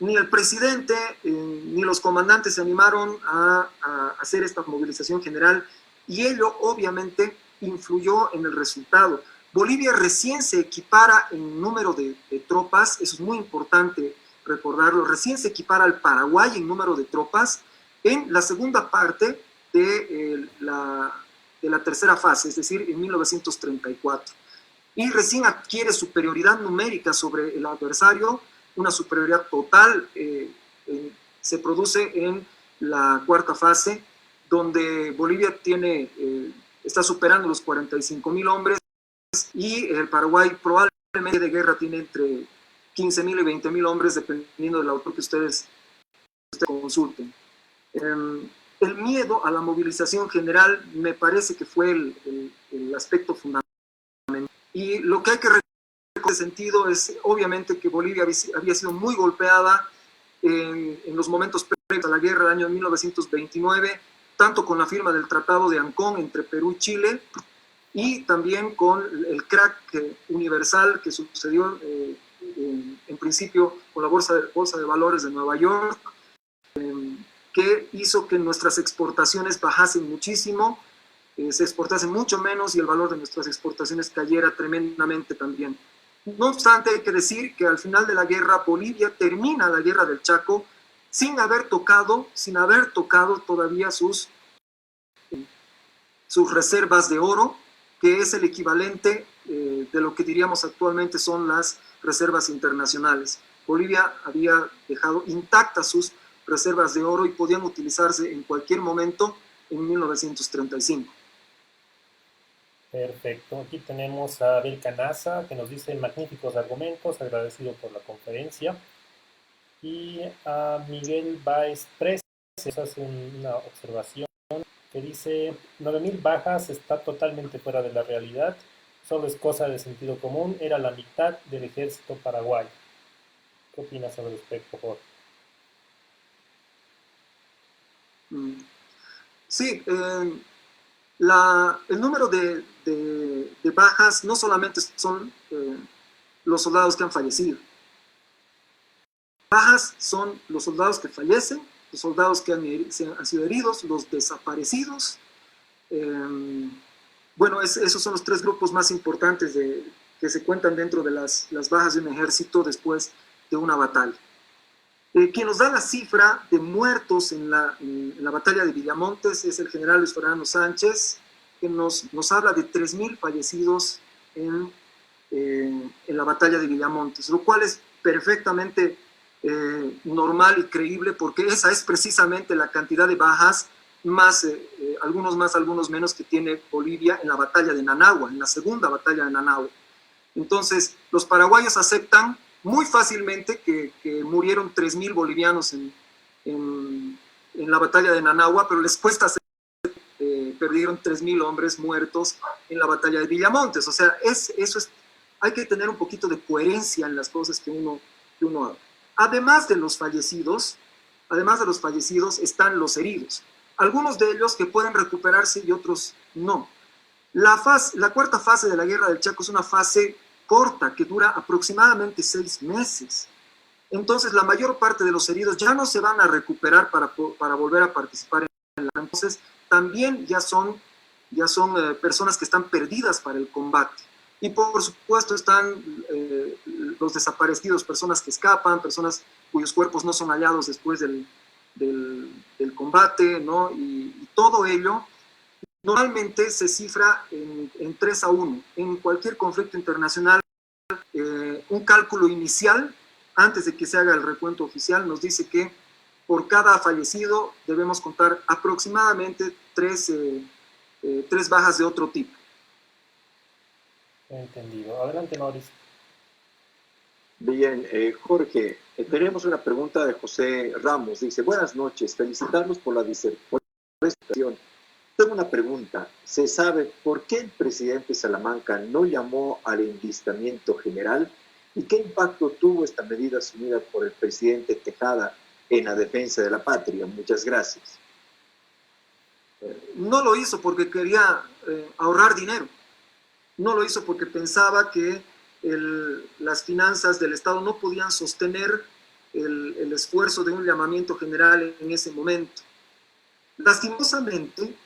Ni el presidente ni los comandantes se animaron a hacer esta movilización general y ello obviamente influyó en el resultado. Bolivia recién se equipara en número de tropas, eso es muy importante recordarlo, recién se equipara al Paraguay en número de tropas en la segunda parte de la tercera fase, es decir, en 1934. Y recién adquiere superioridad numérica sobre el adversario, una superioridad total se produce en la cuarta fase, donde Bolivia está superando los 45.000 hombres y el Paraguay probablemente de guerra tiene entre 15.000 y 20.000 hombres, dependiendo del autor que ustedes consulten. El miedo a la movilización general me parece que fue el aspecto fundamental. Y lo que hay que en ese sentido es obviamente que Bolivia había sido muy golpeada en los momentos previos a la guerra del año 1929, tanto con la firma del Tratado de Ancón entre Perú y Chile, y también con el crack universal que sucedió en principio con la bolsa de valores de Nueva York, que hizo que nuestras exportaciones bajasen muchísimo, se exportasen mucho menos y el valor de nuestras exportaciones cayera tremendamente también. No obstante, hay que decir que al final de la guerra, Bolivia termina la Guerra del Chaco sin haber tocado todavía sus reservas de oro, que es el equivalente de lo que diríamos actualmente son las reservas internacionales. Bolivia había dejado intactas sus reservas de oro y podían utilizarse en cualquier momento en 1935.
Perfecto. Aquí tenemos a Abel Canaza, que nos dice: magníficos argumentos, agradecido por la conferencia. Y a Miguel Baez Pres hace una observación que dice: 9.000 bajas está totalmente fuera de la realidad, solo es cosa de sentido común, era la mitad del ejército paraguayo. ¿Qué opinas al respecto, Jorge?
Sí, el número de bajas no solamente son los soldados que han fallecido. Bajas son los soldados que fallecen, los soldados que han sido heridos, los desaparecidos. Bueno, esos son los tres grupos más importantes que se cuentan dentro de las bajas de un ejército después de una batalla. Quien nos da la cifra de muertos en la batalla de Villamontes es el general Luis Fernando Sánchez, que nos habla de 3.000 fallecidos en la batalla de Villamontes, lo cual es perfectamente normal y creíble, porque esa es precisamente la cantidad de bajas, algunos más, algunos menos, que tiene Bolivia en la batalla de Nanagua, en la segunda batalla de Nanagua. Entonces, los paraguayos aceptan muy fácilmente que murieron 3.000 bolivianos en la batalla de Nanagua, pero les cuesta hacer, perdieron 3.000 hombres muertos en la batalla de Villamontes. O sea, hay que tener un poquito de coherencia en las cosas que uno haga. Además de los fallecidos, están los heridos. Algunos de ellos que pueden recuperarse y otros no. La cuarta fase de la Guerra del Chaco es una fase corta que dura aproximadamente 6 meses. Entonces, la mayor parte de los heridos ya no se van a recuperar para volver a participar en la. Entonces, también ya son personas que están perdidas para el combate. Y por supuesto están los desaparecidos, personas que escapan, personas cuyos cuerpos no son hallados después del combate, ¿no? Y todo ello normalmente se cifra en 3-1. En cualquier conflicto internacional, un cálculo inicial, antes de que se haga el recuento oficial, nos dice que por cada fallecido debemos contar aproximadamente 3 bajas de otro tipo.
Entendido. Adelante, Mauricio.
Bien, Jorge, tenemos una pregunta de José Ramos. Dice, buenas noches, felicitarlos por la disertación. Tengo una pregunta. ¿Se sabe por qué el presidente Salamanca no llamó al enlistamiento general? ¿Y qué impacto tuvo esta medida asumida por el presidente Tejada en la defensa de la patria? Muchas gracias.
No lo hizo porque quería ahorrar dinero. No lo hizo porque pensaba que las finanzas del Estado no podían sostener el esfuerzo de un llamamiento general en ese momento. Lastimosamente,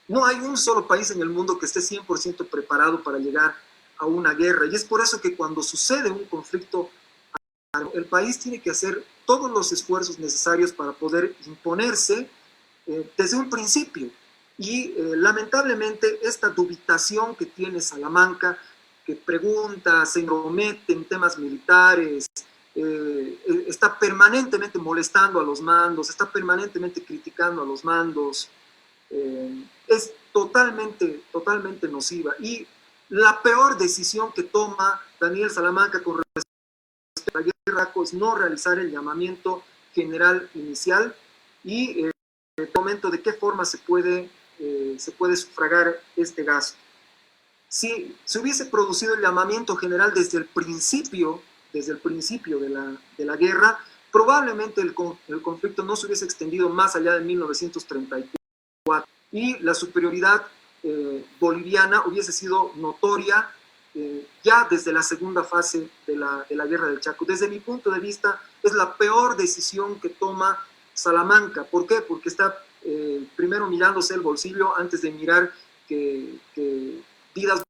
no hay un solo país en el mundo que esté 100% preparado para llegar a una guerra, y es por eso que cuando sucede un conflicto, el país tiene que hacer todos los esfuerzos necesarios para poder imponerse desde un principio. Y lamentablemente esta dubitación que tiene Salamanca, que pregunta, se enromete en temas militares, está permanentemente molestando a los mandos, está permanentemente criticando a los mandos, es totalmente nociva. Y la peor decisión que toma Daniel Salamanca con respecto a la guerra es no realizar el llamamiento general inicial y el momento de qué forma se puede sufragar este gasto. Si se hubiese producido el llamamiento general desde el principio de la guerra, probablemente el conflicto no se hubiese extendido más allá de 1934 y la superioridad boliviana hubiese sido notoria ya desde la segunda fase de la Guerra del Chaco. Desde mi punto de vista, es la peor decisión que toma Salamanca. ¿Por qué? Porque está primero mirándose el bolsillo antes de mirar que vidas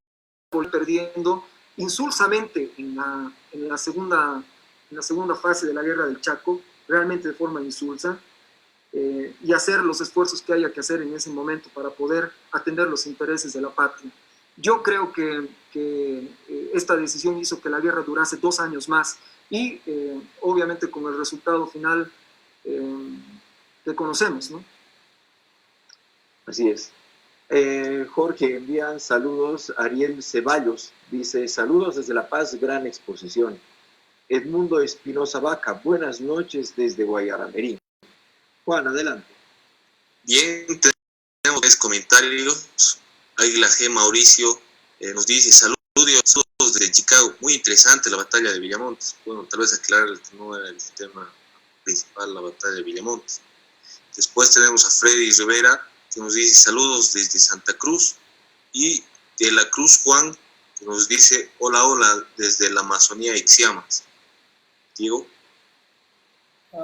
perdiendo insulsamente en la segunda fase de la Guerra del Chaco, realmente de forma insulsa, y hacer los esfuerzos que haya que hacer en ese momento para poder atender los intereses de la patria. Yo creo que esta decisión hizo que la guerra durase 2 años más y obviamente con el resultado final que conocemos, ¿no?
Así es. Jorge, envían saludos. Ariel Ceballos dice, saludos desde La Paz, gran exposición. Edmundo Espinosa Vaca, buenas noches desde Guayaramerí. Juan, adelante.
Bien, tenemos 3 comentarios. Águila G. Mauricio nos dice, saludos desde Chicago. Muy interesante la batalla de Villamontes. Bueno, tal vez aclarar que no era el tema principal, la batalla de Villamontes. Después tenemos a Freddy Rivera, que nos dice saludos desde Santa Cruz, y de la Cruz Juan, que nos dice hola desde la Amazonía Ixiamas. Diego.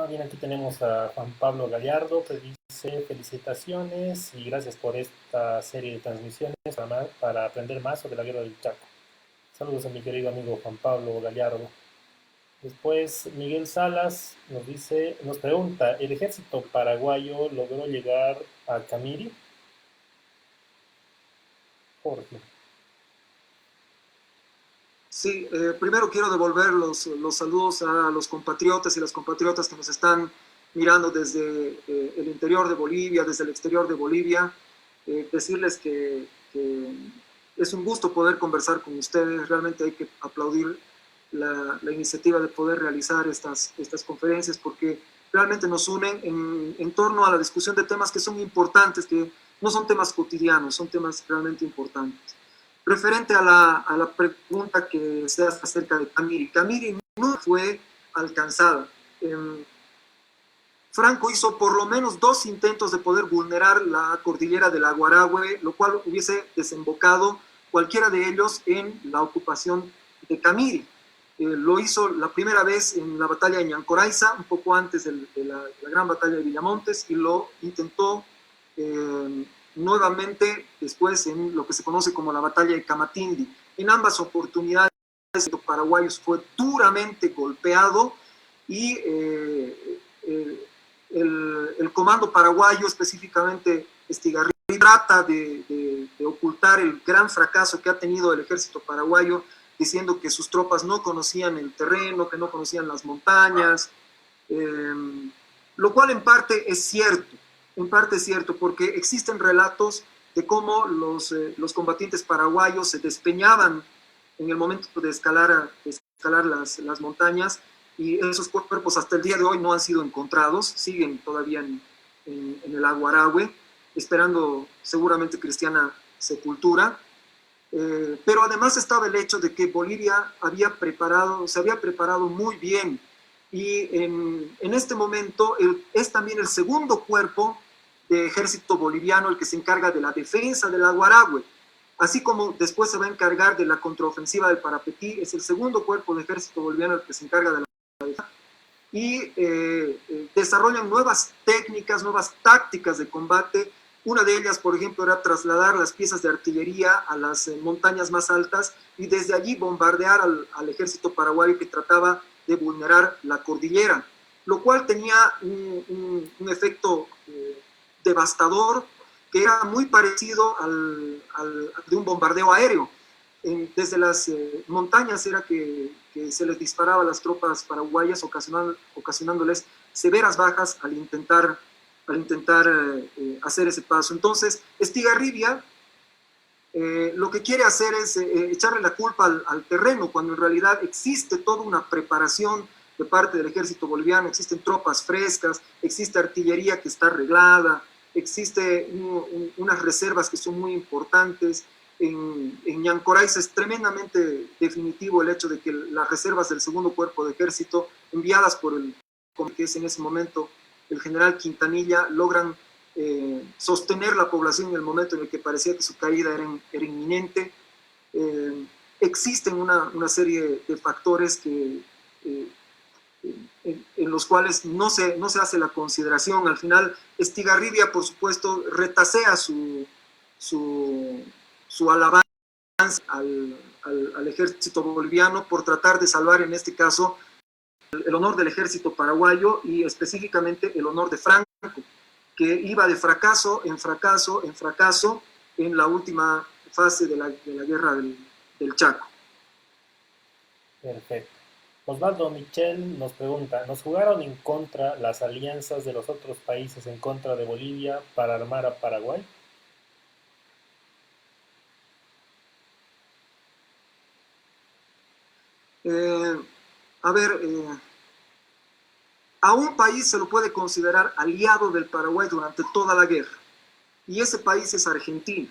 Bien, aquí tenemos a Juan Pablo Gallardo, que dice felicitaciones y gracias por esta serie de transmisiones para aprender más sobre la Guerra del Chaco. Saludos a mi querido amigo Juan Pablo Gallardo. Después Miguel Salas nos dice, nos pregunta, ¿el ejército paraguayo logró llegar a Camiri? Jorge.
Sí, primero quiero devolver los saludos a los compatriotas y las compatriotas que nos están mirando desde el interior de Bolivia, desde el exterior de Bolivia. Decirles que es un gusto poder conversar con ustedes. Realmente hay que aplaudir la iniciativa de poder realizar estas conferencias porque realmente nos unen en torno a la discusión de temas que son importantes, que no son temas cotidianos, son temas realmente importantes. Referente a la pregunta que se hace acerca de Camiri, Camiri no fue alcanzada. Franco hizo por lo menos 2 intentos de poder vulnerar la cordillera del Aguarahue, lo cual hubiese desembocado cualquiera de ellos en la ocupación de Camiri. Lo hizo la primera vez en la batalla de Ñancoraiza, un poco antes de la gran batalla de Villamontes, y lo intentó nuevamente después en lo que se conoce como la batalla de Camatindi. En ambas oportunidades el ejército paraguayo fue duramente golpeado y el comando paraguayo, específicamente Estigarribia, trata de ocultar el gran fracaso que ha tenido el ejército paraguayo, diciendo que sus tropas no conocían el terreno, que no conocían las montañas, lo cual en parte es cierto, porque existen relatos de cómo los combatientes paraguayos se despeñaban en el momento de escalar las montañas, y esos cuerpos hasta el día de hoy no han sido encontrados, siguen todavía en el Aguarahue, esperando seguramente cristiana sepultura. Pero además estaba el hecho de que Bolivia se había preparado muy bien, y en este momento es también el segundo cuerpo de ejército boliviano el que se encarga de la defensa del Aguarahue, así como después se va a encargar de la contraofensiva del Parapetí. Es el segundo cuerpo de ejército boliviano el que se encarga de la defensa, y desarrollan nuevas técnicas, nuevas tácticas de combate. Una de ellas, por ejemplo, era trasladar las piezas de artillería a las montañas más altas y desde allí bombardear al ejército paraguayo que trataba de vulnerar la cordillera, lo cual tenía un efecto devastador que era muy parecido al de un bombardeo aéreo. Desde las montañas era que se les disparaba a las tropas paraguayas, ocasionándoles severas bajas al intentar hacer ese paso. Entonces, Estigarribia lo que quiere hacer es echarle la culpa al terreno, cuando en realidad existe toda una preparación de parte del ejército boliviano, existen tropas frescas, existe artillería que está arreglada, existe unas reservas que son muy importantes. En Ñancoraiza es tremendamente definitivo el hecho de que las reservas del segundo cuerpo de ejército, enviadas por el que es en ese momento el general Quintanilla, logran sostener la población en el momento en el que parecía que su caída era inminente. Existen una serie de factores en los cuales no se hace la consideración. Al final, Estigarribia, por supuesto, retasea su alabanza al ejército boliviano por tratar de salvar, en este caso, el honor del ejército paraguayo y específicamente el honor de Franco, que iba de fracaso en fracaso en fracaso en la última fase de la guerra del Chaco.
Perfecto. Osvaldo Michel nos pregunta, ¿nos jugaron en contra las alianzas de los otros países en contra de Bolivia para armar a Paraguay?
A un país se lo puede considerar aliado del Paraguay durante toda la guerra, y ese país es Argentina.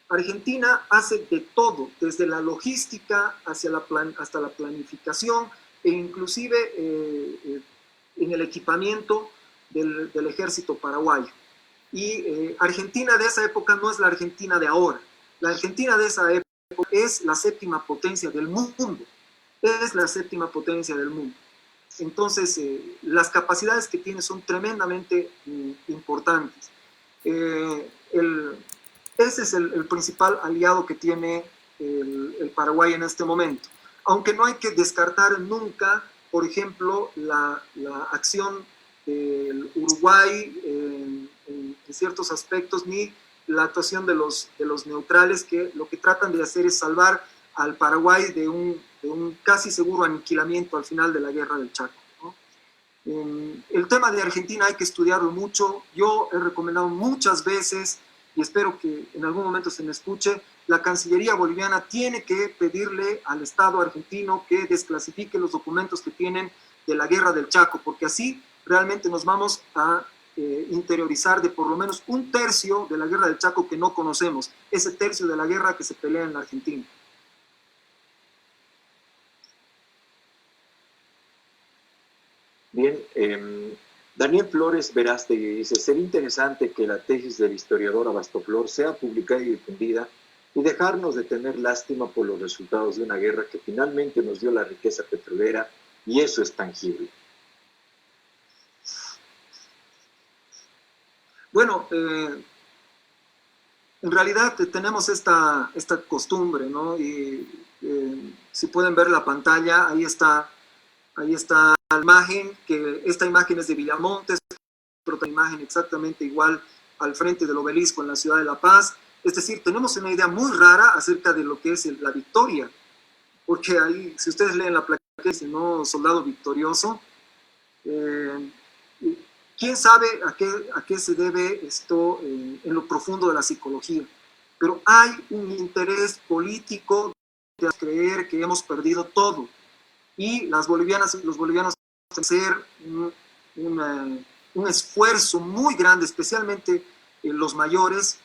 Argentina hace de todo, desde la logística hasta la planificación, e inclusive en el equipamiento del ejército paraguayo. Y Argentina de esa época no es la Argentina de ahora. La Argentina de esa época es la séptima potencia del mundo. Es la séptima potencia del mundo. Entonces, las capacidades que tiene son tremendamente importantes. Ese es el principal aliado que tiene el Paraguay en este momento. Aunque no hay que descartar nunca, por ejemplo, la acción del Uruguay en ciertos aspectos, ni la actuación de los neutrales, que lo que tratan de hacer es salvar al Paraguay de un casi seguro aniquilamiento al final de la guerra del Chaco, ¿no? El tema de Argentina hay que estudiarlo mucho. Yo he recomendado muchas veces, y espero que en algún momento se me escuche, la Cancillería boliviana tiene que pedirle al Estado argentino que desclasifique los documentos que tienen de la guerra del Chaco, porque así realmente nos vamos a interiorizar de por lo menos un tercio de la guerra del Chaco que no conocemos, ese tercio de la guerra que se pelea en la Argentina.
Bien, Daniel Flores Verástegui dice, sería interesante que la tesis del historiador Abastoflor sea publicada y difundida y dejarnos de tener lástima por los resultados de una guerra que finalmente nos dio la riqueza petrolera, y eso es tangible.
Bueno, en realidad tenemos esta costumbre, ¿no? Y si pueden ver la pantalla, ahí está la imagen, que esta imagen es de Villamontes, otra imagen exactamente igual al frente del obelisco en la ciudad de La Paz. Es decir, tenemos una idea muy rara acerca de lo que es la victoria, porque ahí, si ustedes leen la placa, dice, ¿no? Soldado victorioso. ¿Quién sabe a qué se debe esto en lo profundo de la psicología? Pero hay un interés político de creer que hemos perdido todo. Y las bolivianas y los bolivianos hacer un esfuerzo muy grande, especialmente los mayores,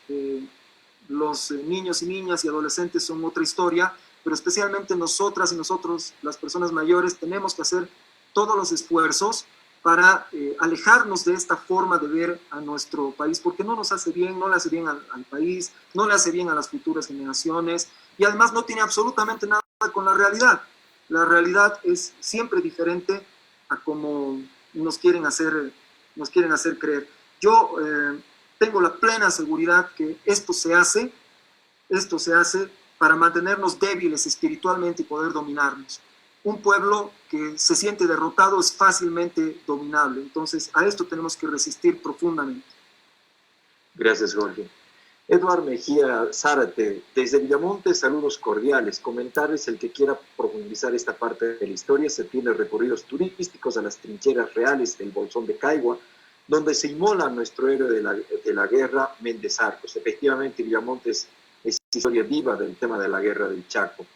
los niños y niñas y adolescentes son otra historia, pero especialmente nosotras y nosotros, las personas mayores, tenemos que hacer todos los esfuerzos para alejarnos de esta forma de ver a nuestro país, porque no nos hace bien, no le hace bien al país, no le hace bien a las futuras generaciones, y además no tiene absolutamente nada con la realidad. La realidad es siempre diferente a como nos quieren hacer creer. Yo tengo la plena seguridad que esto se hace para mantenernos débiles espiritualmente y poder dominarnos. Un pueblo que se siente derrotado es fácilmente dominable. Entonces, a esto tenemos que resistir profundamente.
Gracias, Jorge. Eduard Mejía Zárate, desde Villamonte, saludos cordiales. Comentarles, el que quiera profundizar esta parte de la historia, se tiene recorridos turísticos a las trincheras reales del Bolsón de Caigua, donde se inmola nuestro héroe de la guerra, Méndez Arcos. Efectivamente, Villamonte es historia viva del tema de la guerra del Chaco.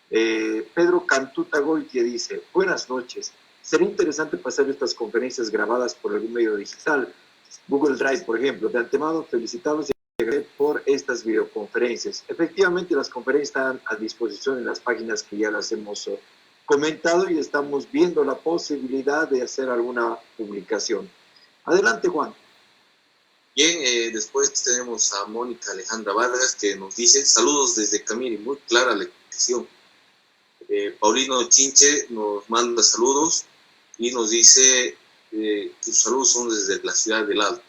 Pedro Cantuta Goitia dice, buenas noches, sería interesante pasar estas conferencias grabadas por algún medio digital, Google Drive, por ejemplo. De antemano, felicitarlos por estas videoconferencias. Efectivamente, las conferencias están a disposición en las páginas que ya las hemos comentado, y estamos viendo la posibilidad de hacer alguna publicación. Adelante, Juan.
Bien, después tenemos a Mónica Alejandra Vargas, que nos dice, saludos desde Camiri, muy clara la expresión. Paulino Chinche nos manda saludos y nos dice que sus saludos son desde la ciudad del Alto.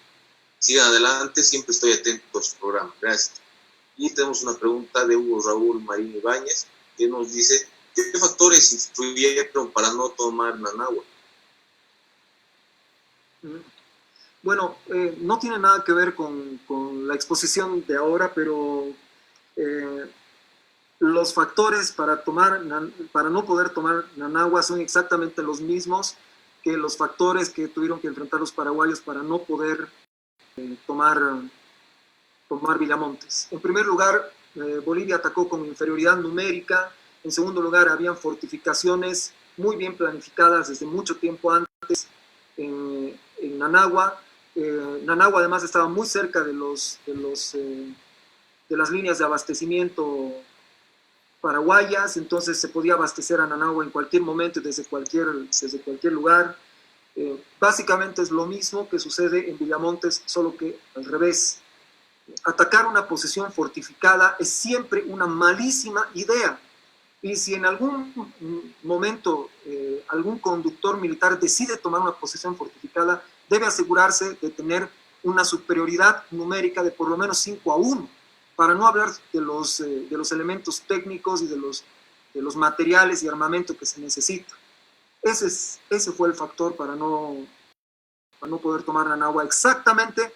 Sigan adelante, siempre estoy atento a su programa. Gracias. Y tenemos una pregunta de Hugo Raúl Marín Ibáñez, que nos dice, ¿qué factores influyeron para no tomar Nanagua?
Bueno, no tiene nada que ver con la exposición de ahora, pero los factores para no poder tomar Nanagua son exactamente los mismos que los factores que tuvieron que enfrentar los paraguayos para no poder tomar Villamontes. En primer lugar, Bolivia atacó con inferioridad numérica. En segundo lugar, habían fortificaciones muy bien planificadas desde mucho tiempo antes en Nanagua. Nanagua además estaba muy cerca de las líneas de abastecimiento paraguayas, entonces se podía abastecer a Nanagua en cualquier momento desde cualquier lugar. Básicamente es lo mismo que sucede en Villamontes, solo que al revés. Atacar una posición fortificada es siempre una malísima idea, y si en algún momento algún conductor militar decide tomar una posición fortificada, debe asegurarse de tener una superioridad numérica de por lo menos 5-1 para no hablar de los elementos técnicos y de los materiales y armamento que se necesita. Ese fue el factor para no poder tomar Nanagua exactamente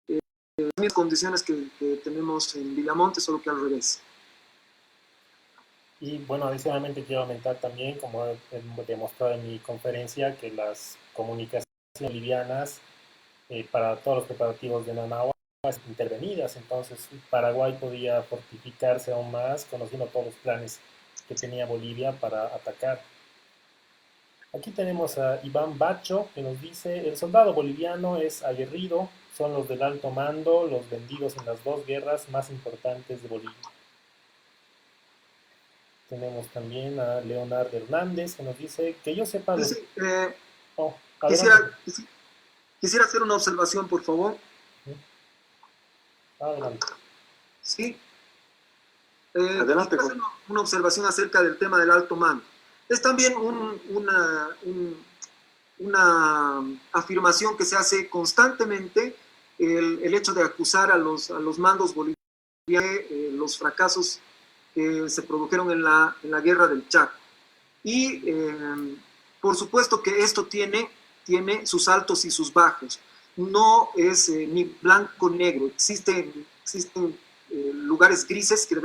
las mismas condiciones que tenemos en Villamonte, solo que al revés.
Y bueno, adicionalmente quiero aumentar también, como he demostrado en mi conferencia, que las comunicaciones bolivianas para todos los preparativos de Nanagua intervenidas, entonces Paraguay podía fortificarse aún más, conociendo todos los planes que tenía Bolivia para atacar. Aquí tenemos a Iván Bacho, que nos dice: el soldado boliviano es aguerrido, son los del alto mando, los vendidos en las dos guerras más importantes de Bolivia. Tenemos también a Leonardo Hernández, que nos dice: que yo sepa...
Sí, sí,
oh,
quisiera hacer una observación, por favor.
Adelante.
Sí.
Adelante.
Hacer una observación acerca del tema del alto mando. Es también una afirmación que se hace constantemente, el hecho de acusar a los mandos bolivianos de los fracasos que se produjeron en la guerra del Chaco. Y por supuesto que esto tiene sus altos y sus bajos. No es ni blanco ni negro. Existen lugares grises que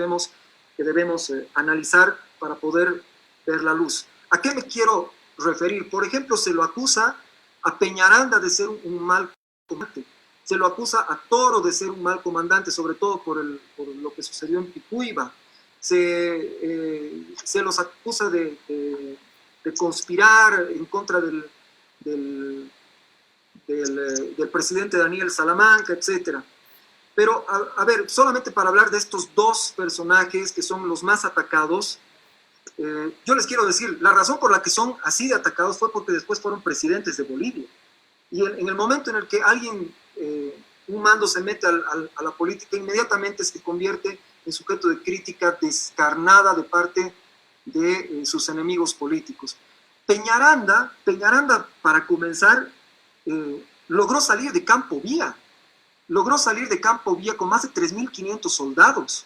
debemos analizar para poder ver la luz. ¿A qué me quiero referir? Por ejemplo, se lo acusa a Peñaranda de ser un mal comandante. Se lo acusa a Toro de ser un mal comandante, sobre todo por lo que sucedió en Picuiba. Se los acusa de conspirar en contra del presidente Daniel Salamanca, etc. Pero, a ver, solamente para hablar de estos dos personajes que son los más atacados, yo les quiero decir, la razón por la que son así de atacados fue porque después fueron presidentes de Bolivia. Y en el momento en el que un mando se mete a la política, inmediatamente se convierte en sujeto de crítica descarnada de parte de sus enemigos políticos. Peñaranda, para comenzar, logró salir de Campo Vía. Logró salir de Campo Vía con más de 3.500 soldados.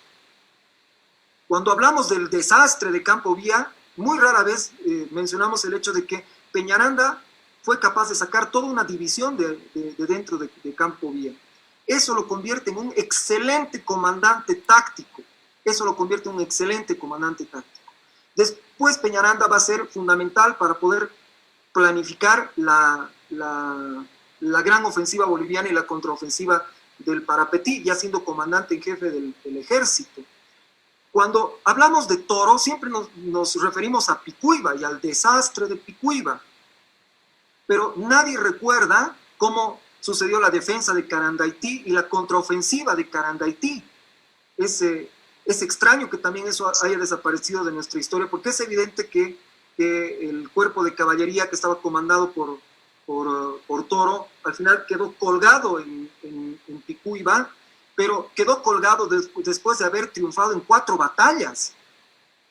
Cuando hablamos del desastre de Campo Vía, muy rara vez mencionamos el hecho de que Peñaranda fue capaz de sacar toda una división de dentro de Campo Vía. Eso lo convierte en un excelente comandante táctico. Después Peñaranda va a ser fundamental para poder planificar la gran ofensiva boliviana y la contraofensiva del Parapetí, ya siendo comandante en jefe del ejército. Cuando hablamos de Toro, siempre nos referimos a Picuiba y al desastre de Picuiba, pero nadie recuerda cómo sucedió la defensa de Carandaití y la contraofensiva de Carandaití. Es extraño que también eso haya desaparecido de nuestra historia, porque es evidente que el cuerpo de caballería que estaba comandado por Toro, al final quedó colgado en Picuiba, pero quedó colgado después de haber triunfado en 4 batallas,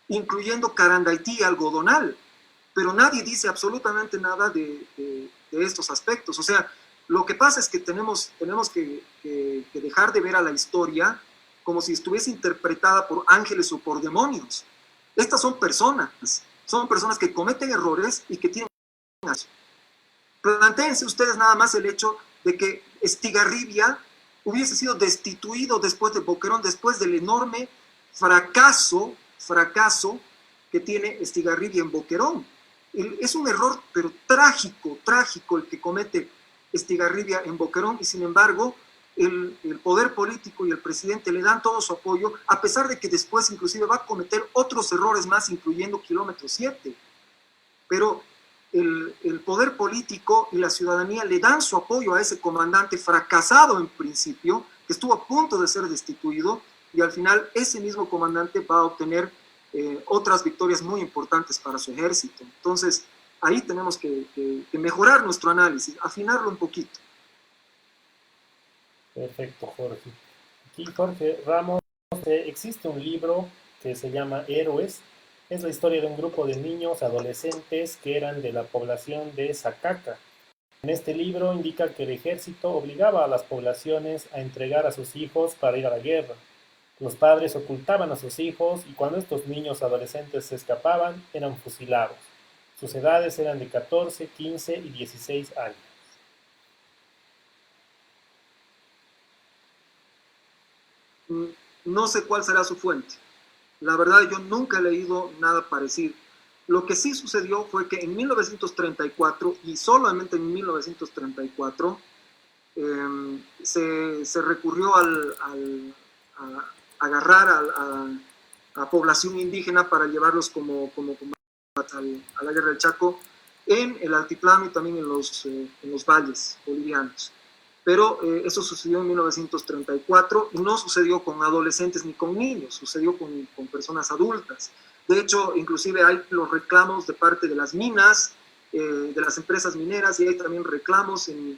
incluyendo Carandaití y Algodonal, pero nadie dice absolutamente nada de estos aspectos. O sea, lo que pasa es que tenemos que dejar de ver a la historia como si estuviese interpretada por ángeles o por demonios. Estas son personas que cometen errores y que tienen... Plantéense ustedes nada más el hecho de que Estigarribia hubiese sido destituido después de Boquerón, después del enorme fracaso que tiene Estigarribia en Boquerón. Es un error, pero trágico el que comete Estigarribia en Boquerón, y sin embargo el poder político y el presidente le dan todo su apoyo, a pesar de que después inclusive va a cometer otros errores más, incluyendo Kilómetro 7. Pero el poder político y la ciudadanía le dan su apoyo a ese comandante fracasado en principio, que estuvo a punto de ser destituido, y al final ese mismo comandante va a obtener otras victorias muy importantes para su ejército. Entonces, ahí tenemos que mejorar nuestro análisis, afinarlo un poquito.
Perfecto, Jorge. Aquí Jorge Ramos, existe un libro que se llama Héroes. Es la historia de un grupo de niños, adolescentes que eran de la población de Zacaca. En este libro indica que el ejército obligaba a las poblaciones a entregar a sus hijos para ir a la guerra. Los padres ocultaban a sus hijos y cuando estos niños adolescentes se escapaban, eran fusilados. Sus edades eran de 14, 15 y 16 años.
No sé cuál será su fuente. La verdad, yo nunca he leído nada parecido. Lo que sí sucedió fue que en 1934, y solamente en 1934, se recurrió a agarrar a población indígena para llevarlos como a la guerra del Chaco en el altiplano y también en los valles bolivianos. Pero eso sucedió en 1934 y no sucedió con adolescentes ni con niños, sucedió con personas adultas. De hecho, inclusive hay los reclamos de parte de las minas, de las empresas mineras, y hay también reclamos en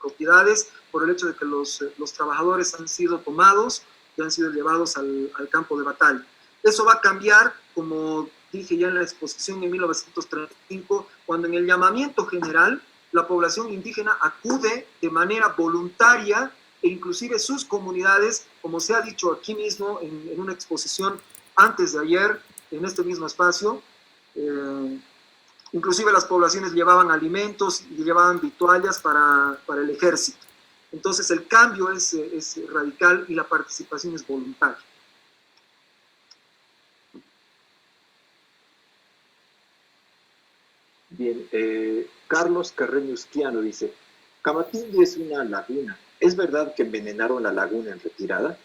propiedades por el hecho de que los trabajadores han sido tomados y han sido llevados al campo de batalla. Eso va a cambiar, como dije ya en la exposición en 1935, cuando en el llamamiento general la población indígena acude de manera voluntaria e inclusive sus comunidades, como se ha dicho aquí mismo en una exposición antes de ayer, en este mismo espacio, inclusive las poblaciones llevaban alimentos y llevaban vituallas para el ejército. Entonces el cambio es radical y la participación es voluntaria.
Bien, Carlos Carreño Usquiano dice, Camatillo es una laguna. ¿Es verdad que envenenaron la laguna en retirada?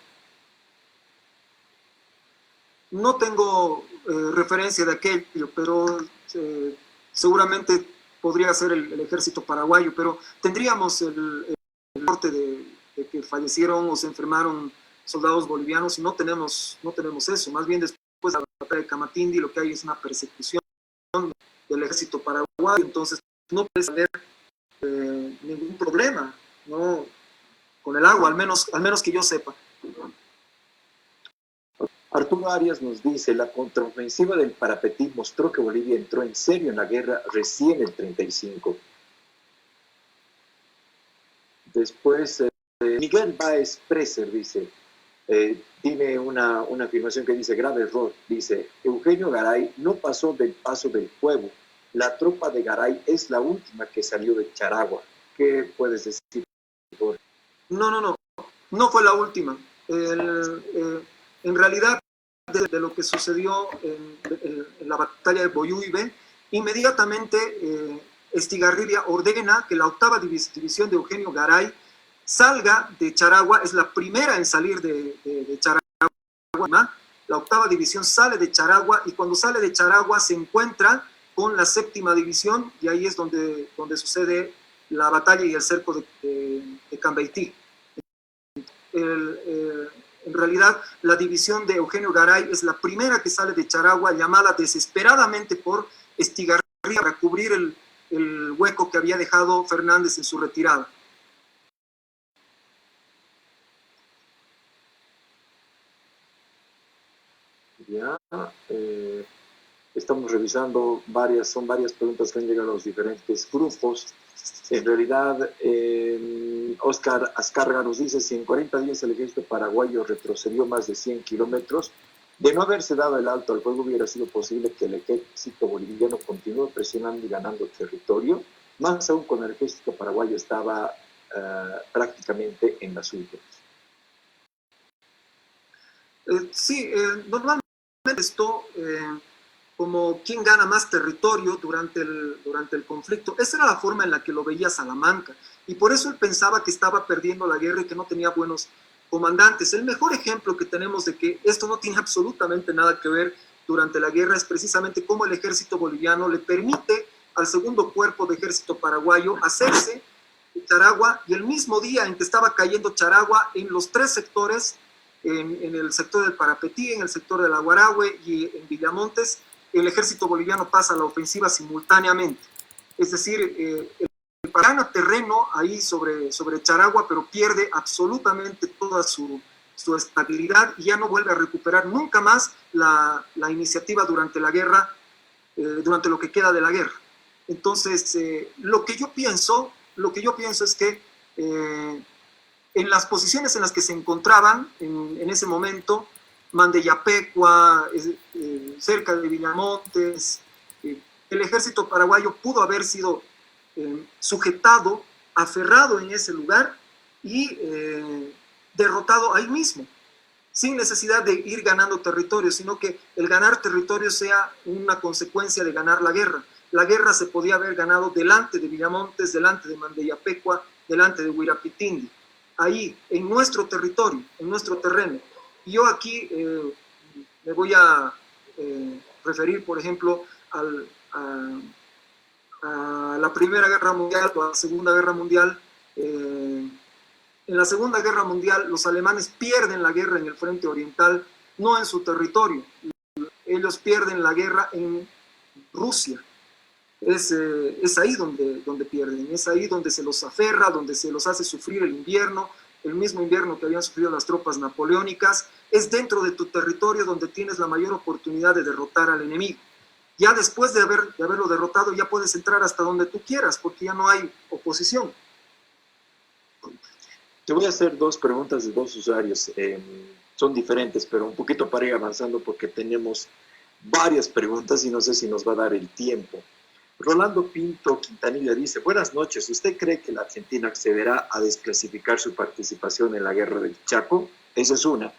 No tengo referencia de aquello, pero seguramente podría ser el ejército paraguayo, pero tendríamos el reporte de que fallecieron o se enfermaron soldados bolivianos y no tenemos eso. Más bien después de la batalla de Camatindi lo que hay es una persecución del ejército paraguayo, entonces no puede haber ningún problema, ¿no? Con el agua, al menos que yo sepa.
Arturo Arias nos dice, la contraofensiva del Parapetí mostró que Bolivia entró en serio en la guerra recién en el 35. Después, Miguel Báez Preser dice, tiene una afirmación que dice, grave error, dice, Eugenio Garay no pasó del paso del fuego, la tropa de Garay es la última que salió de Charagua. ¿Qué puedes decir?
No fue la última. En realidad, de lo que sucedió en la batalla de Boyuibe, inmediatamente Estigarribia ordena que la octava división de Eugenio Garay salga de Charagua, es la primera en salir de Charagua. La octava división sale de Charagua y cuando sale de Charagua se encuentra con la séptima división y ahí es donde sucede la batalla y el cerco de Cambaití. En realidad, la división de Eugenio Garay es la primera que sale de Charagua, llamada desesperadamente por Estigarribia para cubrir el hueco que había dejado Fernández en su retirada.
Ya, estamos revisando son varias preguntas que han llegado a los diferentes grupos. En realidad, Oscar Azcárraga nos dice, si en 40 días el ejército paraguayo retrocedió más de 100 kilómetros, de no haberse dado el alto al fuego hubiera sido posible que el ejército boliviano continúe presionando y ganando territorio, más aún cuando el ejército paraguayo estaba prácticamente en las últimas.
Sí, normalmente esto como quién gana más territorio durante el conflicto. Esa era la forma en la que lo veía Salamanca. Y por eso él pensaba que estaba perdiendo la guerra y que no tenía buenos comandantes. El mejor ejemplo que tenemos de que esto no tiene absolutamente nada que ver durante la guerra es precisamente cómo el ejército boliviano le permite al segundo cuerpo de ejército paraguayo hacerse de Charagua, y el mismo día en que estaba cayendo Charagua, en los tres sectores, en el sector del Parapetí, en el sector del Aguarahue y en Villamontes, el ejército boliviano pasa a la ofensiva simultáneamente. Es decir, el gana terreno ahí sobre Charagua, pero pierde absolutamente toda su estabilidad y ya no vuelve a recuperar nunca más la iniciativa durante la guerra, durante lo que queda de la guerra. Entonces, lo que yo pienso es que en las posiciones en las que se encontraban en ese momento, Mandeyapecua, cerca de Villamontes, el ejército paraguayo pudo haber sido sujetado, aferrado en ese lugar y derrotado ahí mismo, sin necesidad de ir ganando territorio, sino que el ganar territorio sea una consecuencia de ganar la guerra. La guerra se podía haber ganado delante de Villamontes, delante de Mandeyapecua, delante de Huirapitindi, ahí, en nuestro territorio, en nuestro terreno. Y yo aquí me voy a referir, por ejemplo, a la Primera Guerra Mundial o a la Segunda Guerra Mundial. En la Segunda Guerra Mundial los alemanes pierden la guerra en el frente oriental, no en su territorio. Ellos pierden la guerra en Rusia. Es ahí donde pierden, es ahí donde se los aferra, donde se los hace sufrir el invierno, el mismo invierno que habían sufrido las tropas napoleónicas. Es dentro de tu territorio donde tienes la mayor oportunidad de derrotar al enemigo. Ya después de haberlo derrotado, ya puedes entrar hasta donde tú quieras, porque ya no hay oposición.
Te voy a hacer dos preguntas de dos usuarios. Son diferentes, pero un poquito para ir avanzando porque tenemos varias preguntas y no sé si nos va a dar el tiempo. Rolando Pinto Quintanilla dice: buenas noches, ¿usted cree que la Argentina accederá a desclasificar su participación en la guerra del Chaco? Esa es una.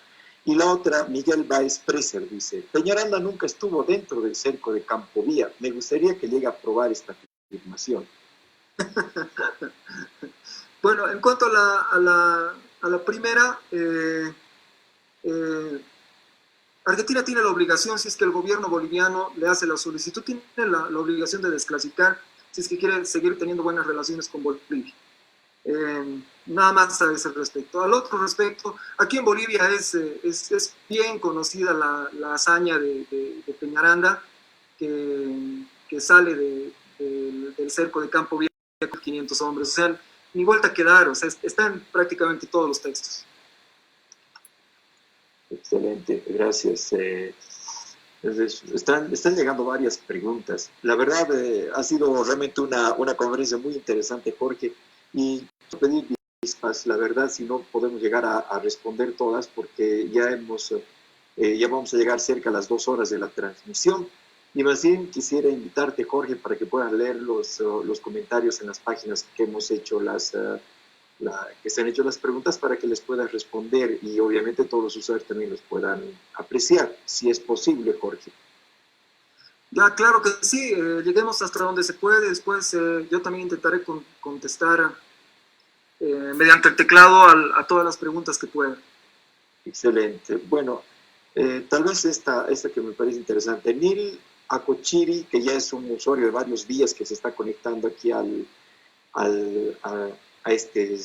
Y la otra, Miguel Baez Preser dice: Peñaranda nunca estuvo dentro del cerco de Campo Vía. Me gustaría que llegue a probar esta afirmación.
Bueno, en cuanto a la primera, Argentina tiene la obligación, si es que el gobierno boliviano le hace la solicitud, tiene la obligación de desclasificar si es que quiere seguir teniendo buenas relaciones con Bolivia. Nada más a ese respecto. Al otro respecto, aquí en Bolivia es bien conocida la hazaña de Peñaranda, que sale del cerco de Campo Viejo con 500 hombres. O sea, ni vuelta que dar, o sea, está en prácticamente todos los textos.
Excelente, gracias. Están llegando varias preguntas. La verdad, ha sido realmente una conferencia muy interesante, Jorge, y pedir disculpas, la verdad, si no podemos llegar a responder todas, porque ya vamos a llegar cerca a las 2 horas de la transmisión. Y más bien quisiera invitarte, Jorge, para que puedas leer los comentarios en las páginas que hemos hecho que se han hecho las preguntas, para que les puedas responder y obviamente todos los usuarios también los puedan apreciar, si es posible, Jorge.
Ya, claro que sí, lleguemos hasta donde se puede. Después yo también intentaré contestar mediante el teclado a todas las preguntas que pueda.
Excelente. Bueno, tal vez esta que me parece interesante. Nil Acochiri, que ya es un usuario de varios días que se está conectando aquí a este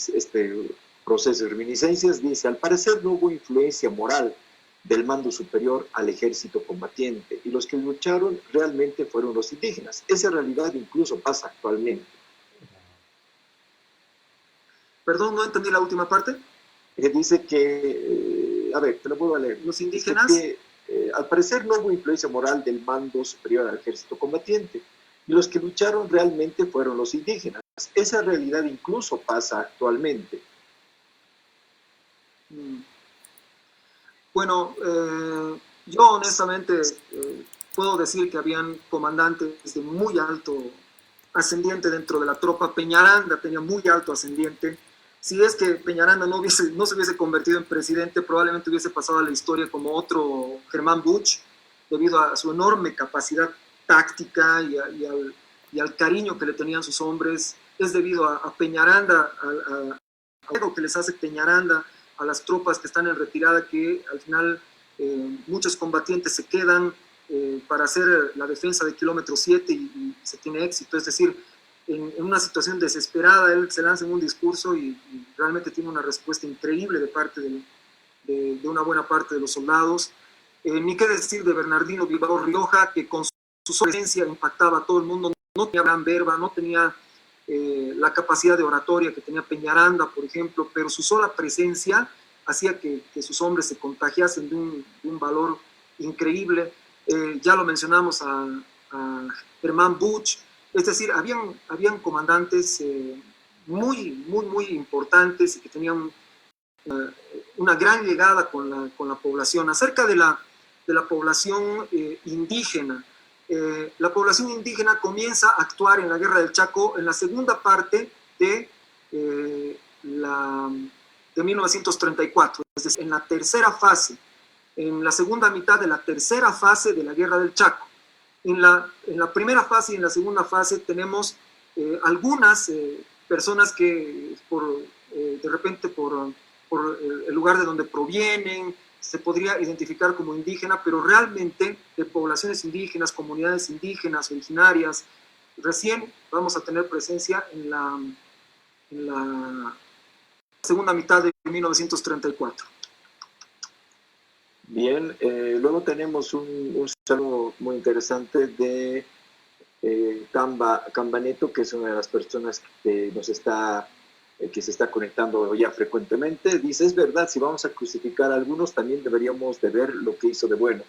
proceso de reminiscencias, dice: al parecer no hubo influencia moral del mando superior al ejército combatiente, y los que lucharon realmente fueron los indígenas. Esa realidad incluso pasa actualmente.
Perdón, no entendí la última parte.
Dice que, a ver, te lo puedo leer.
Los indígenas...
al parecer no hubo influencia moral del mando superior al ejército combatiente, y los que lucharon realmente fueron los indígenas. Esa realidad incluso pasa actualmente.
Bueno, yo honestamente puedo decir que habían comandantes de muy alto ascendiente dentro de la tropa. Peñaranda tenía muy alto ascendiente. Si es que Peñaranda no se hubiese convertido en presidente, probablemente hubiese pasado a la historia como otro Germán Buch, debido a su enorme capacidad táctica y al cariño que le tenían sus hombres. Es debido a Peñaranda, a algo que les hace Peñaranda a las tropas que están en retirada, que al final muchos combatientes se quedan para hacer la defensa de kilómetro 7 y se tiene éxito. Es decir, en una situación desesperada, él se lanza en un discurso y realmente tiene una respuesta increíble de parte de una buena parte de los soldados. Ni qué decir de Bernardino Bilbao Rioja, que con su presencia impactaba a todo el mundo. No tenía gran verba, no tenía la capacidad de oratoria que tenía Peñaranda, por ejemplo, pero su sola presencia hacía que sus hombres se contagiasen de un valor increíble. Ya lo mencionamos a Germán Buch. Es decir, habían comandantes muy importantes y que tenían una gran llegada con la población. Acerca de la población indígena, la población indígena comienza a actuar en la Guerra del Chaco en la segunda parte de 1934, es decir, en la tercera fase, en la segunda mitad de la tercera fase de la Guerra del Chaco. En la primera fase y en la segunda fase tenemos algunas personas que de repente por el lugar de donde provienen se podría identificar como indígena, pero realmente de poblaciones indígenas, comunidades indígenas originarias, recién vamos a tener presencia en la segunda mitad de 1934.
Bien, luego tenemos un saludo muy interesante de Cambaneto, que es una de las personas que que se está conectando ya frecuentemente. Dice, es verdad, si vamos a crucificar a algunos, también deberíamos de ver lo que hizo de bueno.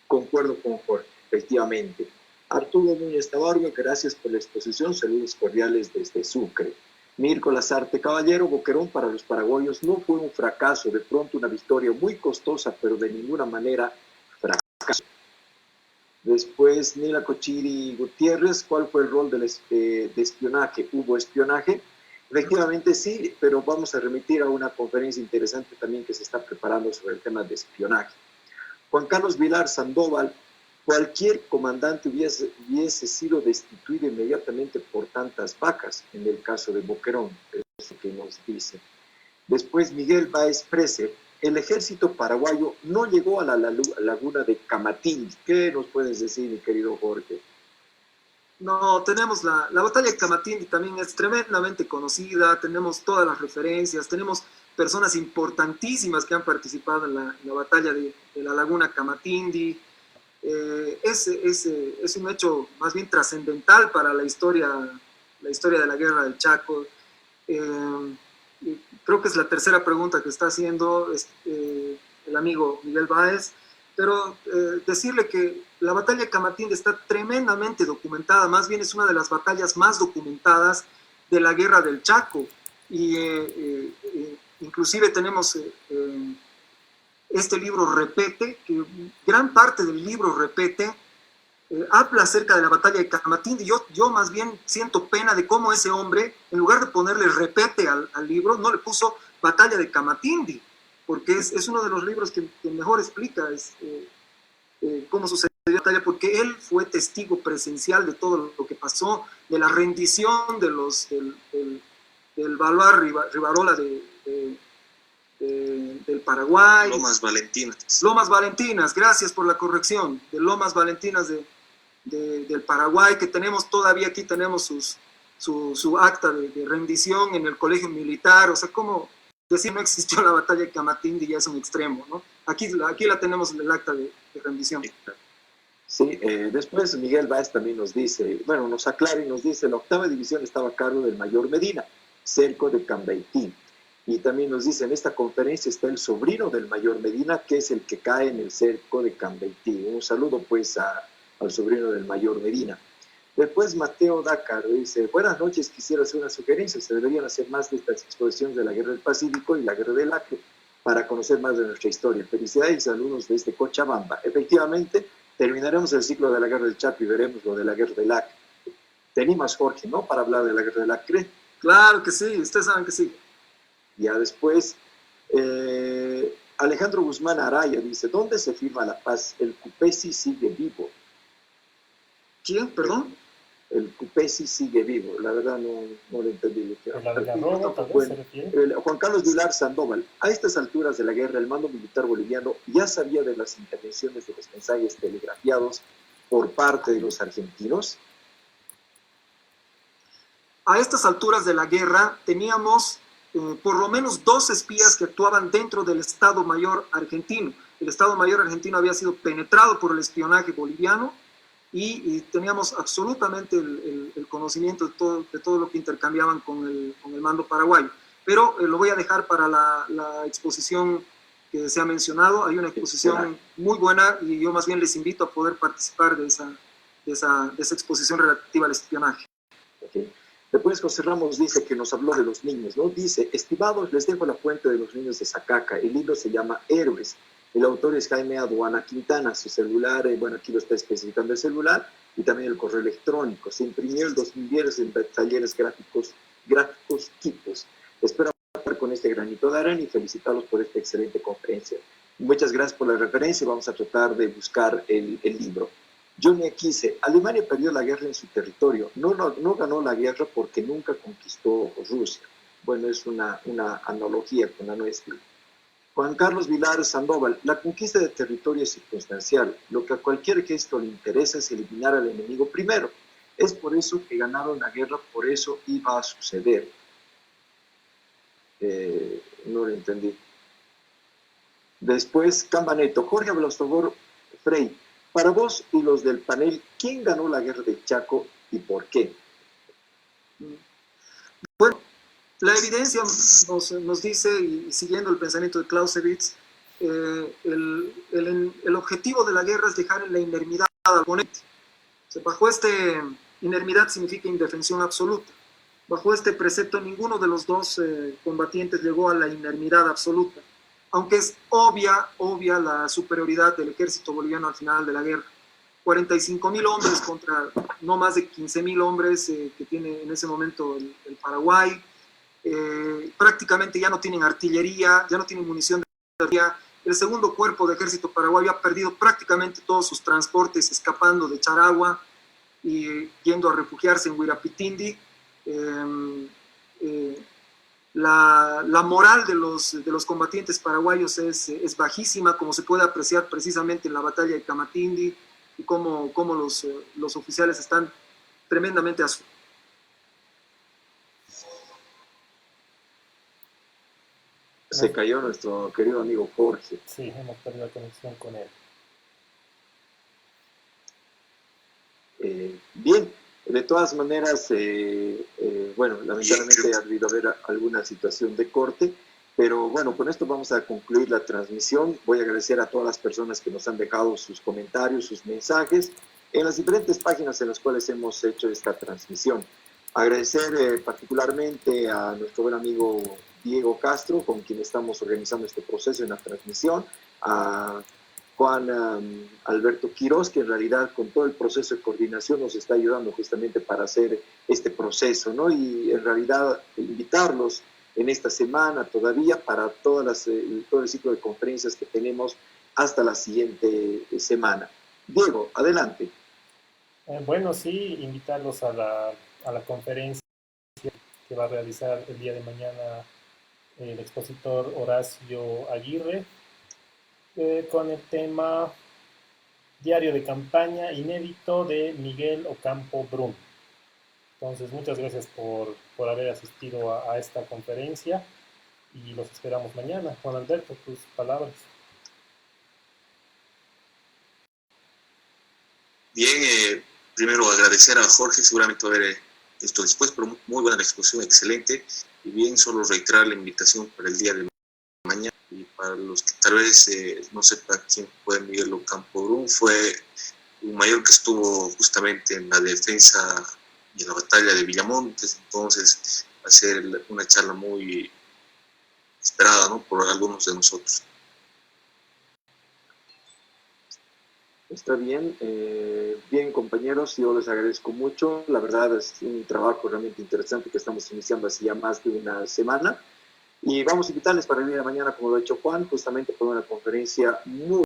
Concuerdo con Jorge, efectivamente. Arturo Núñez Tabarga, gracias por la exposición, saludos cordiales desde Sucre. Mirko Lazarte Caballero, Boquerón para los paraguayos no fue un fracaso, de pronto una victoria muy costosa, pero de ninguna manera fracaso. Después, Nila Cochiri Gutiérrez, ¿cuál fue el rol de espionaje? ¿Hubo espionaje? Efectivamente sí, pero vamos a remitir a una conferencia interesante también que se está preparando sobre el tema de espionaje. Juan Carlos Vilar Sandoval, cualquier comandante hubiese sido destituido inmediatamente por tantas vacas, en el caso de Boquerón, es lo que nos dice. Después, Miguel Báez Freser, el ejército paraguayo no llegó a la laguna de Camatín. ¿Qué nos puedes decir, mi querido Jorge?
No, tenemos la batalla de Camatín, también es tremendamente conocida, tenemos todas las referencias, tenemos personas importantísimas que han participado en la batalla de la laguna Camatindi. Es un hecho más bien trascendental para la historia de la Guerra del Chaco. Creo que es la tercera pregunta que está haciendo el amigo Miguel Báez, pero decirle que la batalla de Camatín está tremendamente documentada, más bien es una de las batallas más documentadas de la Guerra del Chaco, y inclusive tenemos este libro Repete, que gran parte del libro Repete habla acerca de la batalla de Camatín, y yo más bien siento pena de cómo ese hombre, en lugar de ponerle Repete al libro, no le puso batalla de Camatindi, porque es uno de los libros que mejor explica cómo sucedió la batalla, porque él fue testigo presencial de todo lo que pasó, de la rendición del Baluar Rivarola del Paraguay.
Lomas Valentinas.
Lomas Valentinas, gracias por la corrección, de Lomas Valentinas del Paraguay, que tenemos todavía aquí, tenemos su acta de rendición en el colegio militar. O sea, como decir no existió la batalla de Camatín ya es un extremo, ¿no? Aquí la tenemos en el acta de rendición.
Sí, después Miguel Báez también nos dice, bueno, nos aclara y nos dice, la octava división estaba a cargo del mayor Medina, cerco de Cambaitín. Y también nos dice, en esta conferencia está el sobrino del mayor Medina, que es el que cae en el cerco de Cambaitín. Un saludo pues al sobrino del mayor Medina. Después Mateo Dakar dice, buenas noches, quisiera hacer una sugerencia, se deberían hacer más de estas exposiciones de la Guerra del Pacífico y la Guerra del Acre para conocer más de nuestra historia. Felicidades y saludos desde Cochabamba. Efectivamente, terminaremos el ciclo de la Guerra del Chaco y veremos lo de la Guerra del Acre. Te animas, Jorge, ¿no?, para hablar de la Guerra del Acre.
Claro que sí, ustedes saben que sí.
Ya después, Alejandro Guzmán Araya dice, ¿dónde se firma la paz? El Cupesi sigue vivo.
¿Quién? ¿Perdón?
El Cupesi sigue vivo. La verdad no lo entendí. Juan Carlos Vilar Sandoval, a estas alturas de la guerra, el mando militar boliviano ya sabía de las intervenciones de los mensajes telegrafiados por parte de los argentinos.
A estas alturas de la guerra teníamos por lo menos 2 espías que actuaban dentro del Estado Mayor argentino. El Estado Mayor argentino había sido penetrado por el espionaje boliviano y teníamos absolutamente el conocimiento de todo lo que intercambiaban con el mando paraguayo. Pero lo voy a dejar para la exposición que se ha mencionado. Hay una exposición muy buena y yo más bien les invito a poder participar de esa exposición relativa al espionaje.
¿Okay? Después José Ramos dice que nos habló de los niños, ¿no? Dice, estimados, les dejo la fuente de los niños de Sacaca. El libro se llama Héroes. El autor es Jaime Aduana Quintana. Su celular, bueno, aquí lo está especificando el celular, y también el correo electrónico. Se imprimió el 2010 en talleres gráficos Quipos. Espero hablar con este granito de arena y felicitarlos por esta excelente conferencia. Muchas gracias por la referencia. Vamos a tratar de buscar el libro. Johnny Aquise, Alemania perdió la guerra en su territorio. No ganó la guerra porque nunca conquistó Rusia. Bueno, es una analogía con la nuestra. Juan Carlos Vilar Sandoval, la conquista de territorio es circunstancial. Lo que a cualquier gesto le interesa es eliminar al enemigo primero. Es por eso que ganaron la guerra, por eso iba a suceder. No lo entendí. Después, Cambaneto, Jorge Blastogor Frey, para vos y los del panel, ¿quién ganó la guerra de Chaco y por qué?
Bueno, la evidencia nos dice, y siguiendo el pensamiento de Clausewitz, el objetivo de la guerra es dejar en la inermidad al oponente. O sea, bajo este, inermidad significa indefensión absoluta. Bajo este precepto, ninguno de los dos combatientes llegó a la inermidad absoluta, aunque es obvia la superioridad del ejército boliviano al final de la guerra. 45.000 hombres contra no más de 15.000 hombres que tiene en ese momento el Paraguay. Prácticamente ya no tienen artillería, ya no tienen munición de artillería. El segundo cuerpo de ejército paraguayo ha perdido prácticamente todos sus transportes escapando de Charagua y yendo a refugiarse en Huirapitindi. La moral de los combatientes paraguayos es bajísima, como se puede apreciar precisamente en la batalla de Camatindi, y cómo los oficiales están tremendamente asustados.
Se cayó nuestro querido amigo Jorge.
Sí, hemos perdido la conexión con él.
Bien, de todas maneras, bueno, lamentablemente ha debido haber alguna situación de corte, pero bueno, con esto vamos a concluir la transmisión. Voy a agradecer a todas las personas que nos han dejado sus comentarios, sus mensajes en las diferentes páginas en las cuales hemos hecho esta transmisión. Agradecer particularmente a nuestro buen amigo Diego Castro, con quien estamos organizando este proceso en la transmisión, a Juan Alberto Quiroz, que en realidad con todo el proceso de coordinación nos está ayudando justamente para hacer este proceso, ¿no? Y en realidad invitarlos en esta semana todavía para todo el ciclo de conferencias que tenemos hasta la siguiente semana. Diego, adelante.
Bueno, sí, invitarlos a la conferencia que va a realizar el día de mañana el expositor Horacio Aguirre, con el tema Diario de Campaña Inédito de Miguel Ocampo Brum. Entonces, muchas gracias por haber asistido a esta conferencia y los esperamos mañana. Juan Alberto, tus palabras.
Bien, primero agradecer a Jorge, seguramente va a ver esto después, pero muy buena la exposición, excelente. Y bien, solo reiterar la invitación para el día de mañana. Y para los que tal vez no sepan quién fue Miguel Ocampo Brum, fue un mayor que estuvo justamente en la defensa y en la batalla de Villamontes. Entonces va a ser una charla muy esperada, ¿no?, por algunos de nosotros.
Está bien, bien compañeros, yo les agradezco mucho, la verdad es un trabajo realmente interesante que estamos iniciando hace ya más de una semana y vamos a invitarles para el día de mañana, como lo ha hecho Juan, justamente por una conferencia muy